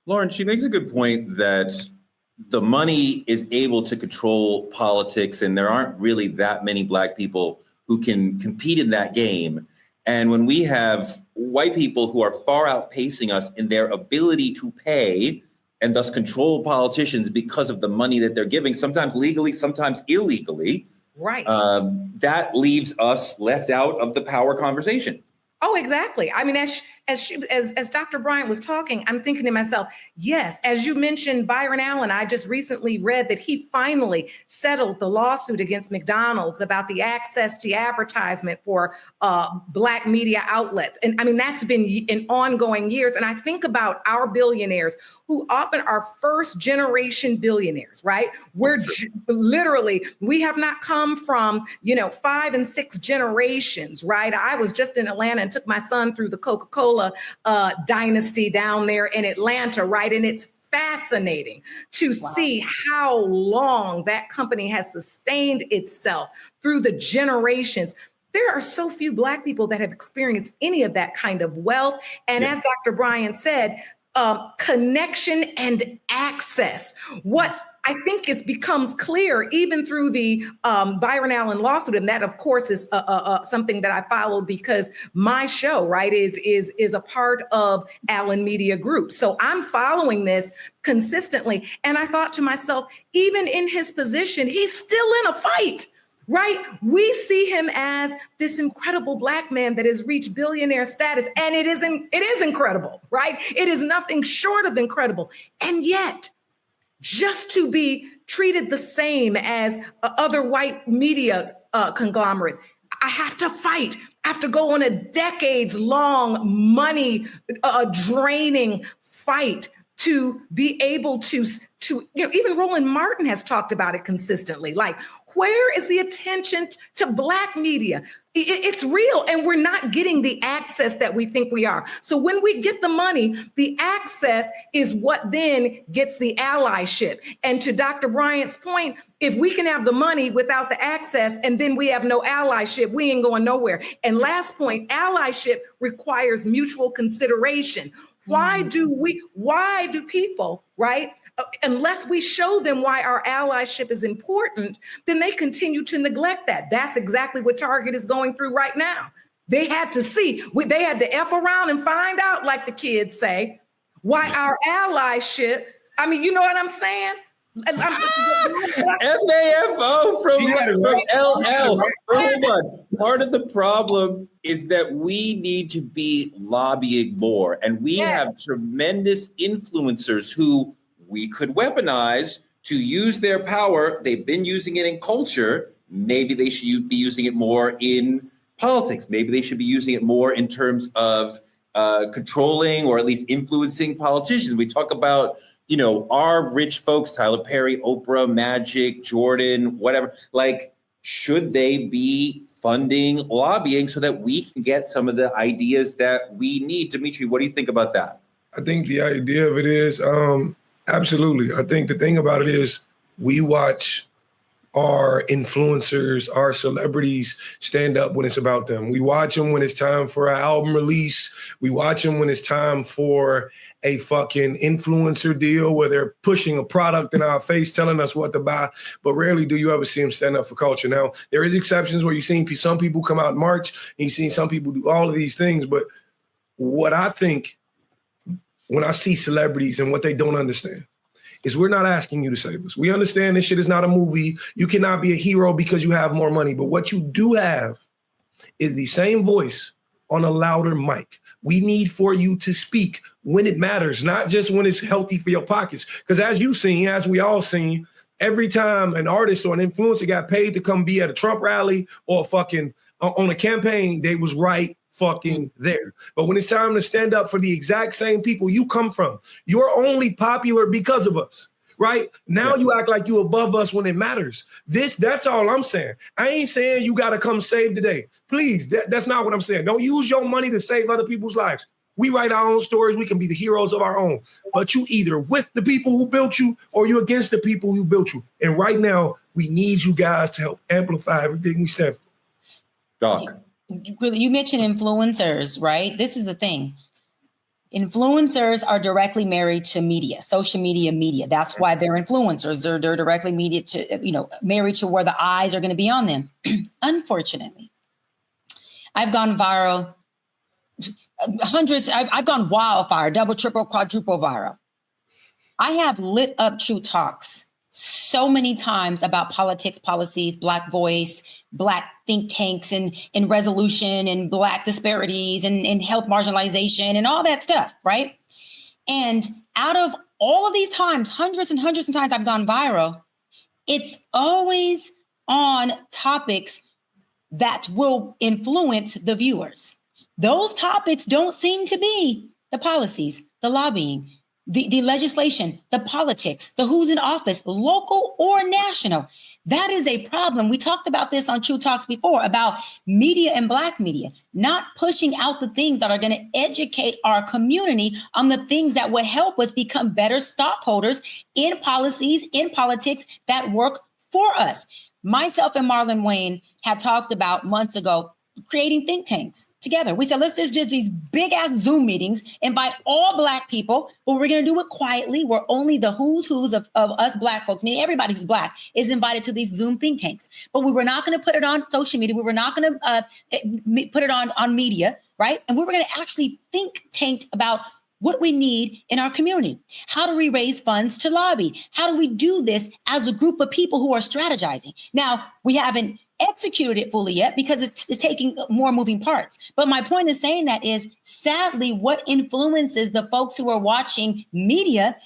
A: Lauren, she makes a good point that the money is able to control politics, and there aren't really that many Black people who can compete in that game. And when we have white people who are far outpacing us in their ability to pay and thus control politicians because of the money that they're giving, sometimes legally, sometimes illegally,
D: right?
A: That leaves us left out of the power conversation.
D: Oh, exactly. I mean, as Dr. Bryant was talking, I'm thinking to myself, yes, as you mentioned, Byron Allen, I just recently read that he finally settled the lawsuit against McDonald's about the access to advertisement for Black media outlets. And I mean, that's been in ongoing years. And I think about our billionaires who often are first generation billionaires, right? We're literally, we have not come from, 5 and 6 generations, right? I was just in Atlanta and took my son through the Coca-Cola dynasty down there in Atlanta, right? And it's fascinating to see how long that company has sustained itself through the generations. There are so few Black people that have experienced any of that kind of wealth. And as Dr. Bryan said, connection and access. What I think becomes clear even through the Byron Allen lawsuit, and that of course is something that I followed because my show, right, is a part of Allen Media Group. So I'm following this consistently, and I thought to myself, even in his position, he's still in a fight. Right? We see him as this incredible Black man that has reached billionaire status. And it is incredible, right? It is nothing short of incredible. And yet, just to be treated the same as other white media conglomerates, I have to fight. I have to go on a decades-long money draining fight to be able to, even Roland Martin has talked about it consistently. Like, where is the attention to Black media? It's real, and we're not getting the access that we think we are. So when we get the money, the access is what then gets the allyship. And to Dr. Bryant's point, if we can have the money without the access and then we have no allyship, we ain't going nowhere. And last point, allyship requires mutual consideration. Why do people, right? Unless we show them why our allyship is important, then they continue to neglect that. That's exactly what Target is going through right now. They had to see, they had to F around and find out, like the kids say, why our allyship, I mean, you know what I'm saying?
A: FAFO from LL. Hold on. Part of the problem is that we need to be lobbying more, and we have tremendous influencers who we could weaponize to use their power. They've been using it in culture. Maybe they should be using it more in politics. Maybe they should be using it more in terms of controlling or at least influencing politicians. We talk about, you know, our rich folks, Tyler Perry, Oprah, Magic, Jordan, whatever. Like, should they be funding lobbying so that we can get some of the ideas that we need? Dimitri, what do you think about that?
B: I think the idea of it is, absolutely. I think the thing about it is we watch our influencers, our celebrities stand up when it's about them. We watch them when it's time for an album release. We watch them when it's time for a fucking influencer deal where they're pushing a product in our face, telling us what to buy. But rarely do you ever see them stand up for culture. Now, there is exceptions where you've seen some people come out and march, and you've seen some people do all of these things. But what I think when I see celebrities and what they don't understand is we're not asking you to save us. We understand this shit is not a movie. You cannot be a hero because you have more money. But what you do have is the same voice on a louder mic. We need for you to speak when it matters, not just when it's healthy for your pockets. Because as you've seen, as we all seen, every time an artist or an influencer got paid to come be at a Trump rally or fucking on a campaign, they was right fucking there. But when it's time to stand up for the exact same people you come from, you're only popular because of us, right? Now you act like you above us when it matters. That's all I'm saying. I ain't saying you got to come save the day. Please, that's not what I'm saying. Don't use your money to save other people's lives. We write our own stories. We can be the heroes of our own. But you either with the people who built you or you're against the people who built you. And right now, we need you guys to help amplify everything we stand for.
A: Doc.
C: You mentioned influencers, right? This is the thing. Influencers are directly married to media, social media. That's why they're influencers. They're directly married to where the eyes are going to be on them. Unfortunately, I've gone viral hundreds. I've gone wildfire, double, triple, quadruple viral. I have lit up True Talks so many times about politics, policies, Black voice, Black think tanks and resolution and Black disparities and health marginalization and all that stuff, right? And out of all of these times, hundreds and hundreds of times I've gone viral, it's always on topics that will influence the viewers. Those topics don't seem to be the policies, the lobbying, the legislation, the politics, the who's in office, local or national. That is a problem. We talked about this on True Talks before about media and Black media, not pushing out the things that are going to educate our community on the things that would help us become better stockholders in policies, in politics that work for us. Myself and Marlon Wayne had talked about months ago creating think tanks together. We said, let's just do these big ass Zoom meetings, invite all Black people, but we're going to do it quietly, where only the who's of us Black folks, meaning everybody who's Black, is invited to these Zoom think tanks. But we were not going to put it on social media. We were not going to put it on media, right? And we were going to actually think tank about what we need in our community. How do we raise funds to lobby? How do we do this as a group of people who are strategizing? Now, we haven't executed it fully yet because it's taking more moving parts. But my point in saying that is, sadly, what influences the folks who are watching media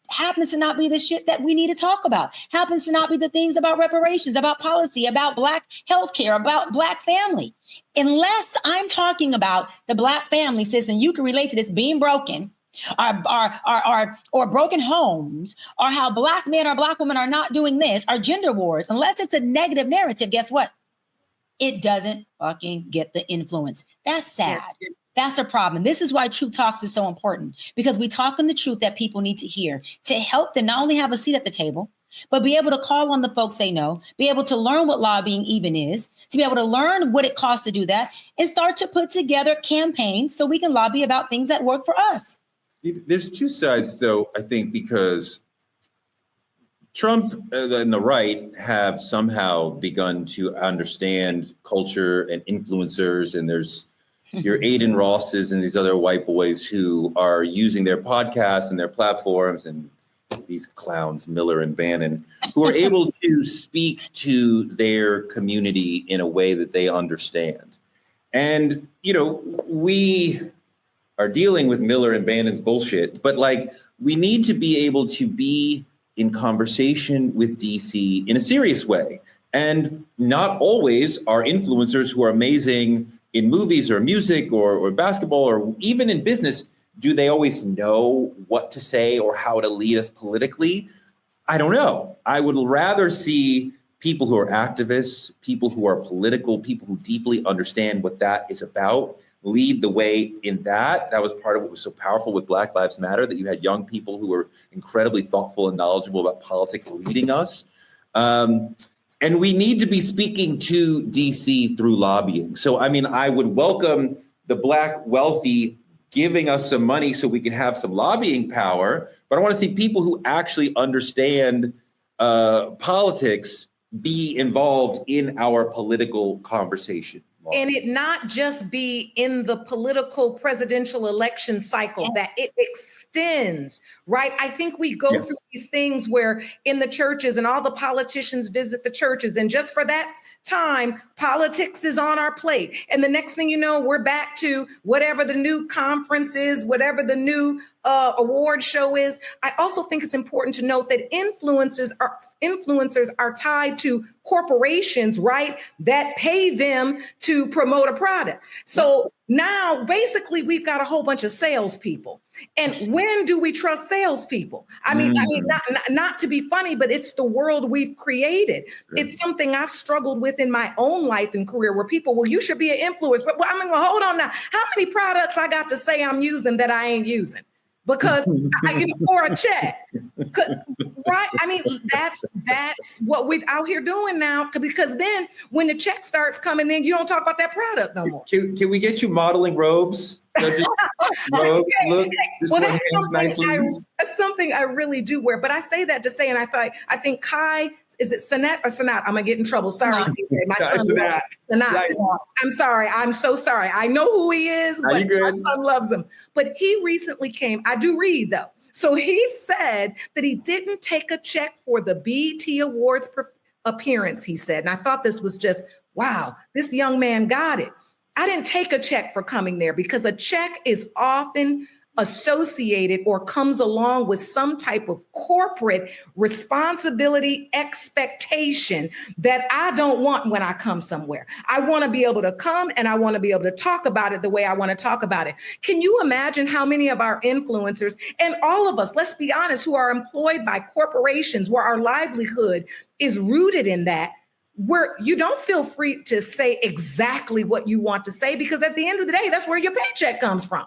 C: happens to not be the shit that we need to talk about, happens to not be the things about reparations, about policy, about Black healthcare, about Black family. Unless I'm talking about the Black family system, you can relate to this being broken, or broken homes, or how Black men or Black women are not doing this, or gender wars, unless it's a negative narrative, guess what? It doesn't fucking get the influence. That's sad. That's the problem. This is why Truth Talks is so important, because we talk in the truth that people need to hear to help them not only have a seat at the table, but be able to call on the folks they know, be able to learn what lobbying even is, to be able to learn what it costs to do that, and start to put together campaigns so we can lobby about things that work for us.
A: There's two sides, though, I think, because Trump and the right have somehow begun to understand culture and influencers, and there's your Aiden Rosses and these other white boys who are using their podcasts and their platforms, and these clowns, Miller and Bannon, who are able to speak to their community in a way that they understand. And, you know, we are dealing with Miller and Bannon's bullshit, but like, we need to be able to be in conversation with DC in a serious way. And not always are influencers who are amazing in movies or music or basketball or even in business, do they always know what to say or how to lead us politically? I don't know. I would rather see people who are activists, people who are political, people who deeply understand what that is about, lead the way in that. That was part of what was so powerful with Black Lives Matter, that you had young people who were incredibly thoughtful and knowledgeable about politics leading us. And we need to be speaking to DC through lobbying. So, I mean, I would welcome the Black wealthy giving us some money so we can have some lobbying power, but I want to see people who actually understand politics be involved in our political conversation.
D: And it not just be in the political presidential election cycle, that it extends, right? I think we go through these things where in the churches and all the politicians visit the churches, and just for that time, politics is on our plate. And the next thing you know, we're back to whatever the new conference is, whatever the new award show is. I also think it's important to note that influencers are tied to corporations, right, that pay them to promote a product. So now basically we've got a whole bunch of salespeople. And when do we trust salespeople? I mean, not to be funny, but it's the world we've created. It's something I've struggled with in my own life and career, where people, well, you should be an influencer. But I mean, well, hold on now. How many products I got to say I'm using that I ain't using? Because for a check, right? I mean, that's what we're out here doing now. Because then when the check starts coming in, you don't talk about that product no more.
A: Can we get you modeling robes? Robes, look,
D: well, that's something I really do wear. But I say that to say, and I think Kai, is it Sanat or Sanat? I'm gonna get in trouble. Sorry, my son. Sanat. Nice. I'm sorry. I'm so sorry. I know who he is, but my son loves him. But he recently came. I do read though. So he said that he didn't take a check for the BET Awards appearance. He said, and I thought this was just wow. This young man got it. I didn't take a check for coming there, because a check is often associated or comes along with some type of corporate responsibility expectation that I don't want when I come somewhere. I want to be able to come and I want to be able to talk about it the way I want to talk about it. Can you imagine how many of our influencers, and all of us, let's be honest, who are employed by corporations where our livelihood is rooted in that, where you don't feel free to say exactly what you want to say, because at the end of the day, that's where your paycheck comes from.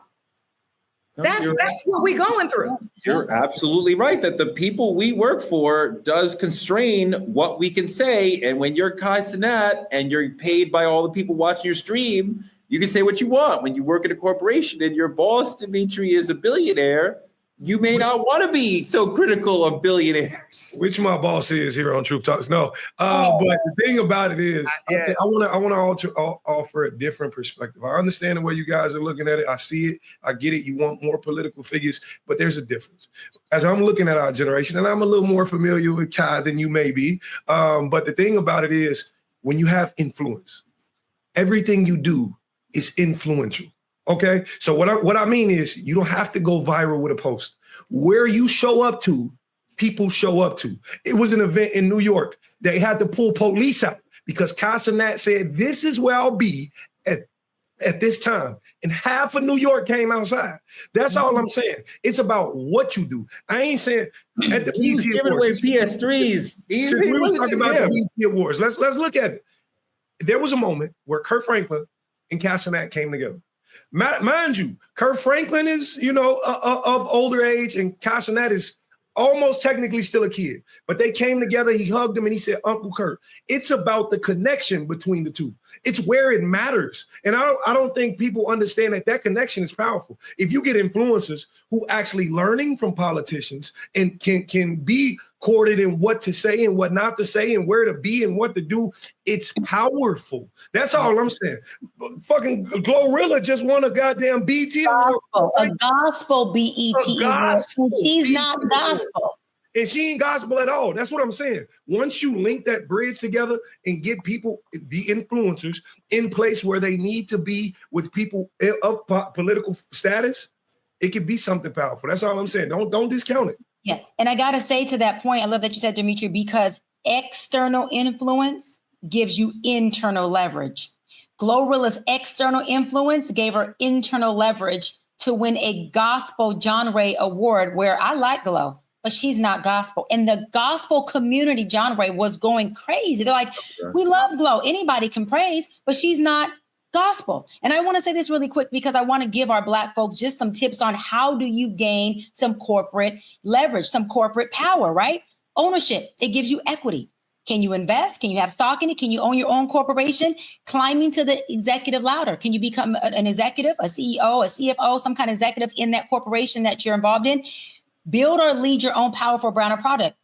D: That's what we're going through.
A: You're absolutely right that the people we work for does constrain what we can say. And when you're Kai Cenat and you're paid by all the people watching your stream, you can say what you want. When you work at a corporation and your boss, Dimitri, is a billionaire, you may not want to be so critical of billionaires.
B: Which my boss is here on Truth Talks. No, but the thing about it is, I want to offer a different perspective. I understand the way you guys are looking at it. I see it. I get it. You want more political figures, but there's a difference. As I'm looking at our generation, and I'm a little more familiar with Kai than you may be, but the thing about it is, when you have influence, everything you do is influential. Okay, so what I mean is, you don't have to go viral with a post. Where you show up to, people show up to. It was an event in New York. They had to pull police out because Kai Cenat said, "This is where I'll be at at this time, and half of New York came outside. That's all I'm saying. It's about what you do. I ain't saying at the
A: He was
B: BET
A: giving away
B: Awards.
A: PS3s.
B: Since we were talking about the BET Awards, let's look at it. There was a moment where Kurt Franklin and Casanat came together. Mind you, Kurt Franklin is, of older age, and Casanat is almost technically still a kid. But they came together, he hugged him, and he said, Uncle Kurt. It's about the connection between the two. It's where it matters. And I don't think people understand that connection is powerful. If you get influencers who actually learning from politicians and can be courted in what to say and what not to say and where to be and what to do, it's powerful. That's all I'm saying. Fucking Glorilla just won a goddamn BT award.
C: A gospel BET award. She's not gospel.
B: And she ain't gospel at all. That's what I'm saying. Once you link that bridge together and get people, the influencers, in place where they need to be with people of political status, it could be something powerful. That's all I'm saying. Don't discount it.
C: Yeah. And I got to say to that point, I love that you said, Dimitri, because external influence gives you internal leverage. Glorilla's external influence gave her internal leverage to win a gospel genre award, where I like Glow, but she's not gospel. And the gospel community genre was going crazy. They're like, we love Glow. Anybody can praise, but she's not gospel. And I want to say this really quick because I want to give our Black folks just some tips on how do you gain some corporate leverage, some corporate power, right? Ownership. It gives you equity. Can you invest? Can you have stock in it? Can you own your own corporation? Climbing to the executive ladder. Can you become an executive, a CEO, a CFO, some kind of executive in that corporation that you're involved in? Build or lead your own powerful brand or product.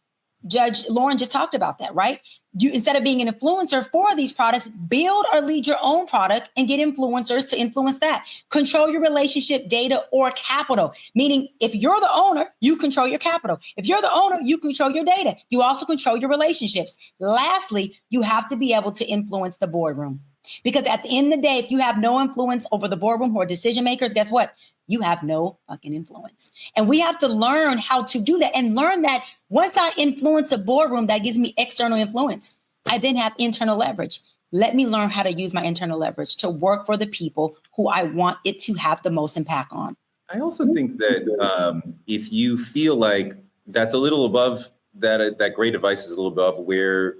C: Judge Lauren just talked about that, right? You, instead of being an influencer for these products, build or lead your own product and get influencers to influence that. Control your relationship, data, or capital. Meaning, if you're the owner, you control your capital. If you're the owner, you control your data. You also control your relationships. Lastly, you have to be able to influence the boardroom. Because at the end of the day, if you have no influence over the boardroom or decision makers, guess what? You have no fucking influence. And we have to learn how to do that and learn that once I influence a boardroom, that gives me external influence. I then have internal leverage. Let me learn how to use my internal leverage to work for the people who I want it to have the most impact on.
A: I also think that if you feel like that's a little above that great advice is a little above where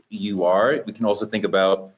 A: you are, we can also think about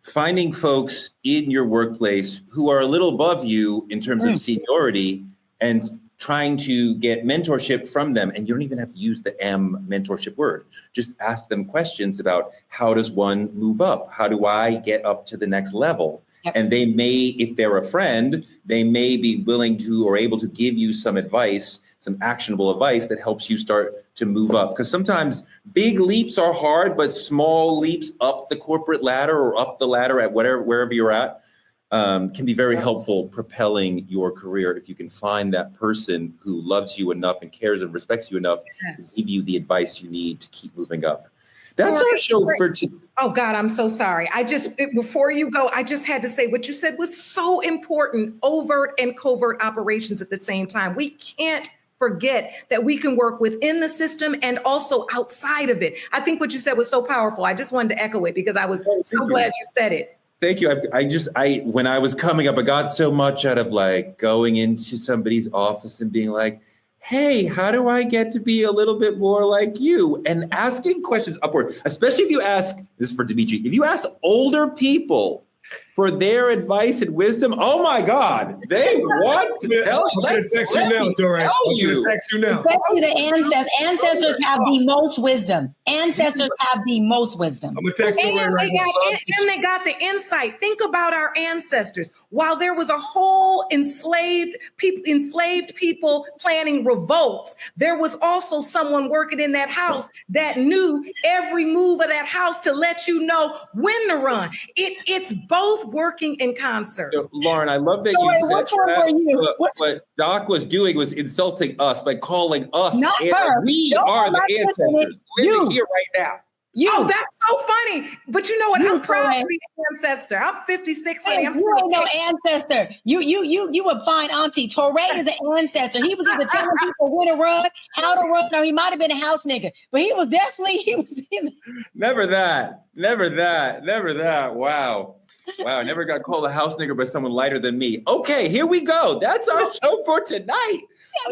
A: finding folks in your workplace who are a little above you in terms of seniority and trying to get mentorship from them. And you don't even have to use the M mentorship word. Just ask them questions about how does one move up? How do I get up to the next level? Yep. And they may, if they're a friend, they may be willing to or able to give you some advice, some actionable advice that helps you start to move up. Because sometimes big leaps are hard, but small leaps up the corporate ladder or up the ladder at wherever you're at can be very helpful repelling your career if you can find that person who loves you enough and cares and respects you enough to give you the advice you need to keep moving up. That's our show for today.
D: Oh God, I'm so sorry. Before you go, I just had to say what you said was so important, overt and covert operations at the same time. We can't forget that we can work within the system and also outside of it. I think what you said was so powerful. I just wanted to echo it because I was so glad you said it.
A: Thank you. When I was coming up, I got so much out of like going into somebody's office and being like, hey, how do I get to be a little bit more like you? And asking questions upward, especially if you ask, this is for Dimitri, if you ask older people for their advice and wisdom, oh my God, they want to tell you.
B: I'm going to text you now, Torre. I'm going to text you now.
C: Especially the ancestors. Ancestors have the most wisdom. Ancestors have the most wisdom.
B: I'm going to text Torre right now.
D: And they got the insight. Think about our ancestors. While there was a whole enslaved people planning revolts, there was also someone working in that house that knew every move of that house to let you know when to run. It's both working in concert.
A: So, Lauren, I love that you said that. What Doc was doing was insulting us by calling us.
C: Not her.
A: We are the ancestors living here right now.
D: Oh, that's so funny. But you know what? I'm proud to be an ancestor. I'm 56.
C: Hey, you ain't no ancestor. You a fine auntie. Torre is an ancestor. He was either telling people when to run, how to run, or he might have been a house nigga. But he was definitely, he's
A: Never that. Wow. Wow, I never got called a house nigger by someone lighter than me. Okay, here we go. That's our show for tonight.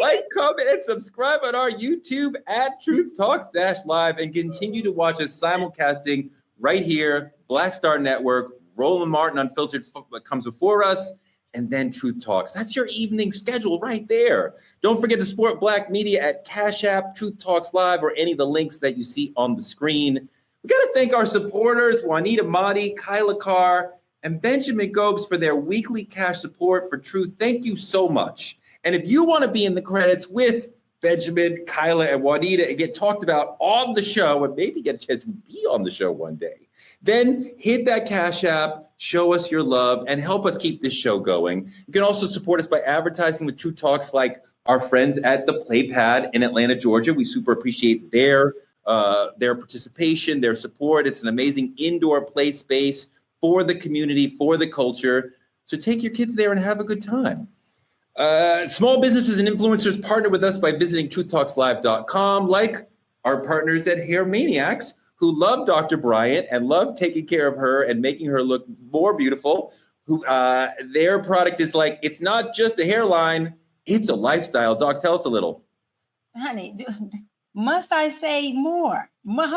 A: Like, comment, and subscribe on our YouTube at Truth Talks Live, and continue to watch us simulcasting right here, Black Star Network. Roland Martin Unfiltered comes before us, and then Truth Talks. That's your evening schedule right there. Don't forget to support Black media at Cash App, Truth Talks Live, or any of the links that you see on the screen. We got to thank our supporters, Juanita Mahdi, Kyla Carr, and Benjamin Gobes, for their weekly cash support for Truth. Thank you so much. And if you want to be in the credits with Benjamin, Kyla, and Juanita and get talked about on the show, and maybe get a chance to be on the show one day, then hit that Cash App, show us your love, and help us keep this show going. You can also support us by advertising with Truth Talks, like our friends at the Play Pad in Atlanta, Georgia. We super appreciate their participation, their support. It's an amazing indoor play space for the community, for the culture. So take your kids there and have a good time. Small businesses and influencers partner with us by visiting truthtalkslive.com, like our partners at Hair Maniacs, who love Dr. Bryant and love taking care of her and making her look more beautiful. Their product is like, it's not just a hairline, it's a lifestyle. Doc, tell us a little.
C: Honey, must I say more?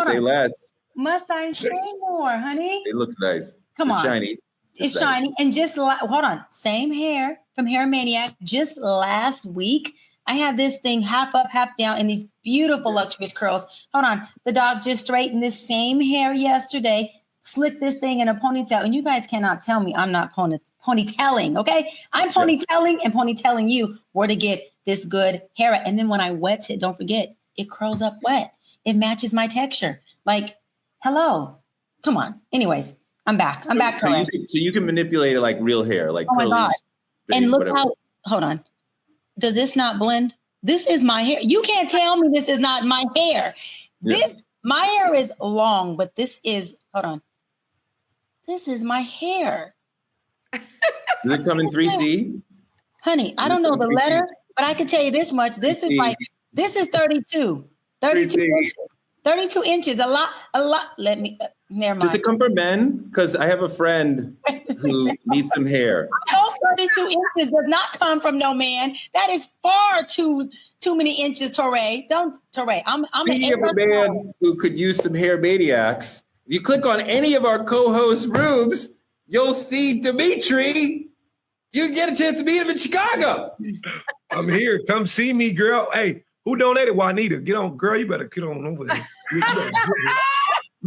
A: Say less.
C: Must I say more, honey?
A: It looks nice.
C: Come
A: It's
C: on.
A: shiny.
C: It's shiny. And just hold on. Same hair from Hair Maniac. Just last week, I had this thing half up, half down, and these beautiful luxurious curls. Hold on. The dog just straightened this same hair yesterday, slicked this thing in a ponytail. And you guys cannot tell me I'm not ponytailing, okay? I'm ponytailing and ponytailing you where to get this good hair. And then when I wet it, don't forget, it curls up wet. It matches my texture. Like, hello. Come on. Anyways. I'm back. I'm back to it.
A: So you can manipulate it like real hair, like
C: oh my
A: curly,
C: God.
A: straight,
C: And look
A: whatever.
C: how, hold on. Does this not blend? This is my hair. You can't tell me this is not my hair. My hair is long, but this is, hold on. This is my hair.
A: Does it come in 3C?
C: Honey, I don't know the letter, but I can tell you this much. This is like, this is 32. 32 inches. 32 inches. A lot. Let me, never mind.
A: Does it come from men? Because I have a friend who needs some hair.
C: No, 32 inches does not come from no man. That is far too many inches, Torre. Torre. I'm
A: Speaking of a man who could use some Hair Maniacs, if you click on any of our co-host rooms, you'll see Dimitri. You get a chance to meet him in Chicago.
B: I'm here. Come see me, girl. Hey, who donated? Juanita. Get on, girl. You better get on over there. You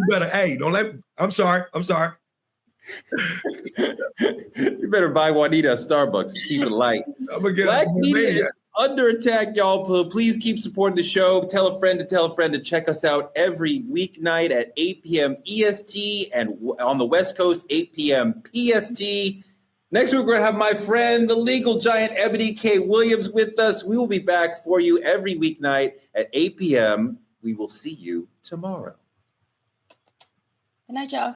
B: better, hey, don't let me. I'm sorry.
A: You better buy Juanita a Starbucks and keep it light.
B: I'm gonna get
A: Black media is under attack, y'all. Please keep supporting the show. Tell a friend to check us out every weeknight at 8 p.m. EST and on the West Coast, 8 p.m. PST. Next week, we're going to have my friend, the legal giant Ebony K. Williams, with us. We will be back for you every weeknight at 8 p.m. We will see you tomorrow.
C: Good night, y'all.